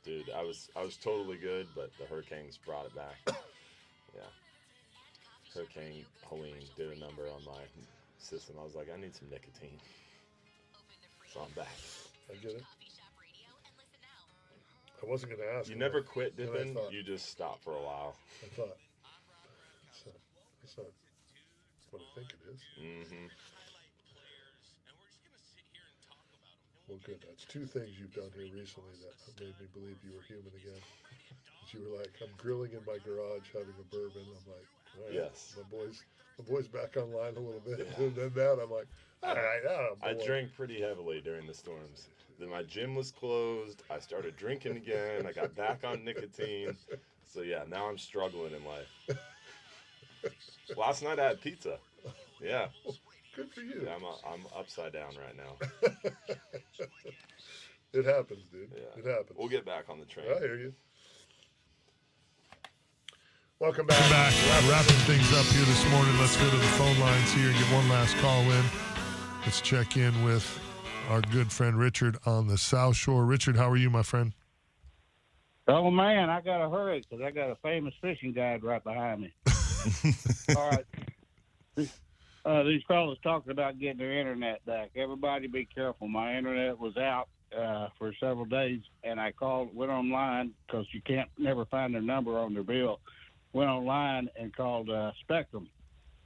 Dude, I was totally good, but the hurricanes brought it back. Yeah. Hurricane Helene did a number on my system. I was like, I need some nicotine. So I'm back. I get it. I wasn't going to ask. You never quit then I dipping. thought- You just stop for a while. I thought. That's not what I think it is. Mm-hmm. Well, good. That's two things you've done here recently that made me believe you were human again. You were like, I'm grilling in my garage having a bourbon. I'm like, all right, Yes. my boy's back online a little bit. Yeah. And then that, I'm like, all right, I drank pretty heavily during the storms. Then my gym was closed. I started drinking again. I got back on nicotine. So yeah, now I'm struggling in life. Last night I had pizza. Yeah. Good for you. Yeah, I'm upside down right now. It happens, dude. Yeah. It happens. We'll get back on the train. I hear you. Welcome back. Wrapping things up here this morning. Let's go to the phone lines here and get one last call in. Let's check in with our good friend Richard on the South Shore. Richard, how are you, my friend? Oh, man, I got to hurry because I got a famous fishing guide right behind me. All right. These fellas talking about getting their internet back. Everybody be careful. My internet was out for several days, and I went online because you can't never find their number on their bill. Went online and called Spectrum.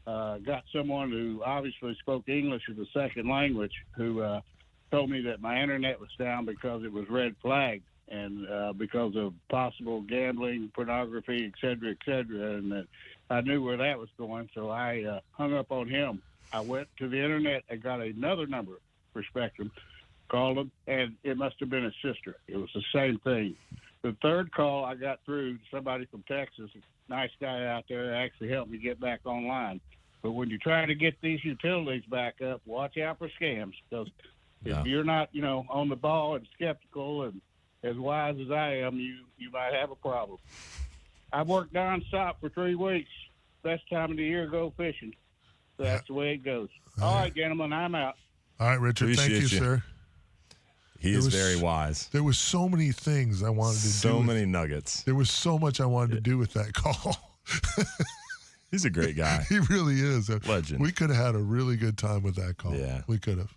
Got someone who obviously spoke English as a second language who told me that my internet was down because it was red flagged and because of possible gambling, pornography, et cetera, and that I knew where that was going, so I hung up on him. I went to the internet and got another number for Spectrum, called him, and it must have been his sister. It was the same thing. The third call I got through, somebody from Texas, nice guy out there, actually helped me get back online. But when you try to get these utilities back up, watch out for scams, because if you're not, on the ball and skeptical and as wise as I am, you might have a problem. I worked nonstop for 3 weeks. Best time of the year to go fishing. So that's the way it goes. All right, gentlemen, I'm out. All right, Richard. Thank you, sir. He is very wise. There was so many things I wanted to do. So many nuggets. There was so much I wanted to do with that call. He's a great guy. He really is. Legend. We could have had a really good time with that call. Yeah. We could have.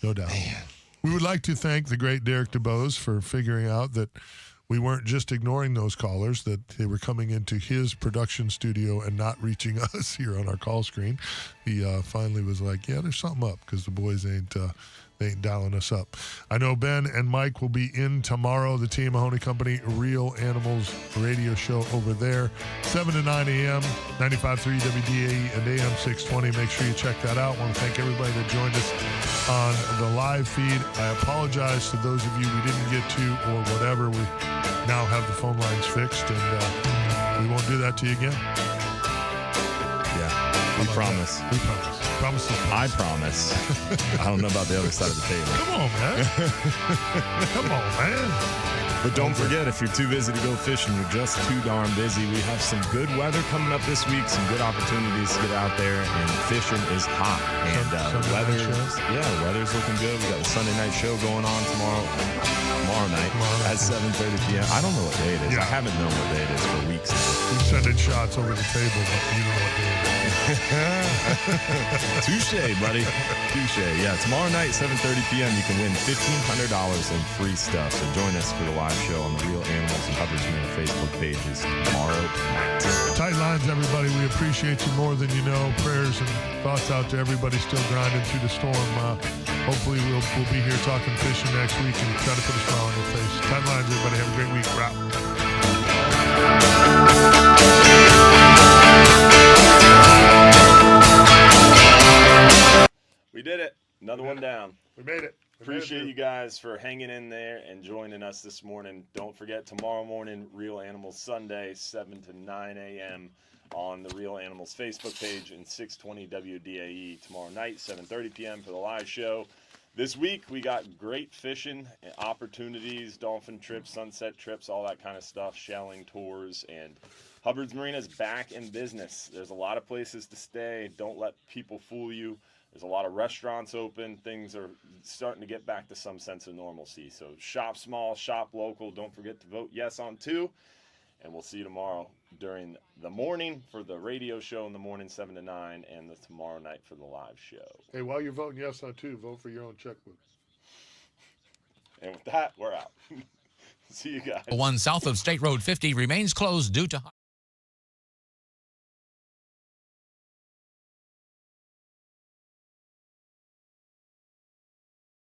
No doubt. Man. We would like to thank the great Derek DeBose for figuring out that we weren't just ignoring those callers, that they were coming into his production studio and not reaching us here on our call screen. He finally was like, yeah, there's something up because the boys ain't dialing us up. I know Ben and Mike will be in tomorrow, the Tia Mahoney Company Real Animals radio show over there, 7 to 9 a.m., 95.3 WDAE and AM 620. Make sure you check that out. I want to thank everybody that joined us on the live feed. I apologize to those of you we didn't get to or whatever. We now have the phone lines fixed, and we won't do that to you again. Yeah, we promise. We promise. I promise. I don't know about the other side of the table. Come on, man. Come on, man. But don't forget, if you're too busy to go fishing, you're just too darn busy. We have some good weather coming up this week, some good opportunities to get out there, and fishing is hot. And weather's looking good. We got a Sunday night show going on tomorrow night at 7:30 p.m. I don't know what day it is. Yeah. I haven't known what day it is for weeks now. We're sending shots over the table, but you don't know what day it is. Touche, buddy. Touche. Yeah, tomorrow night, 7:30 p.m., you can win $1,500 in free stuff. So join us for the live show on the Real Animals and Hubbard's Marina Facebook pages tomorrow night. Tight lines, everybody. We appreciate you more than you know. Prayers and thoughts out to everybody still grinding through the storm. Hopefully we'll be here talking fishing next week and try to put a smile on your face. Tight lines, everybody. Have a great week. Wrap. We did it. Another one down. We made it. Appreciate you guys for hanging in there and joining us this morning. Don't forget, tomorrow morning, Real Animals Sunday, 7 to 9 a.m. on the Real Animals Facebook page and 620 WDAE. Tomorrow night, 7:30 p.m. for the live show. This week, we got great fishing opportunities, dolphin trips, sunset trips, all that kind of stuff, shelling tours, and Hubbard's Marina is back in business. There's a lot of places to stay. Don't let people fool you. There's a lot of restaurants open. Things are starting to get back to some sense of normalcy. So shop small, shop local. Don't forget to vote yes on 2. And we'll see you tomorrow during the morning for the radio show in the morning, 7 to 9, and the tomorrow night for the live show. Hey, while you're voting yes on 2, vote for your own checkbook. And with that, we're out. See you guys. One south of State Road 50 remains closed due to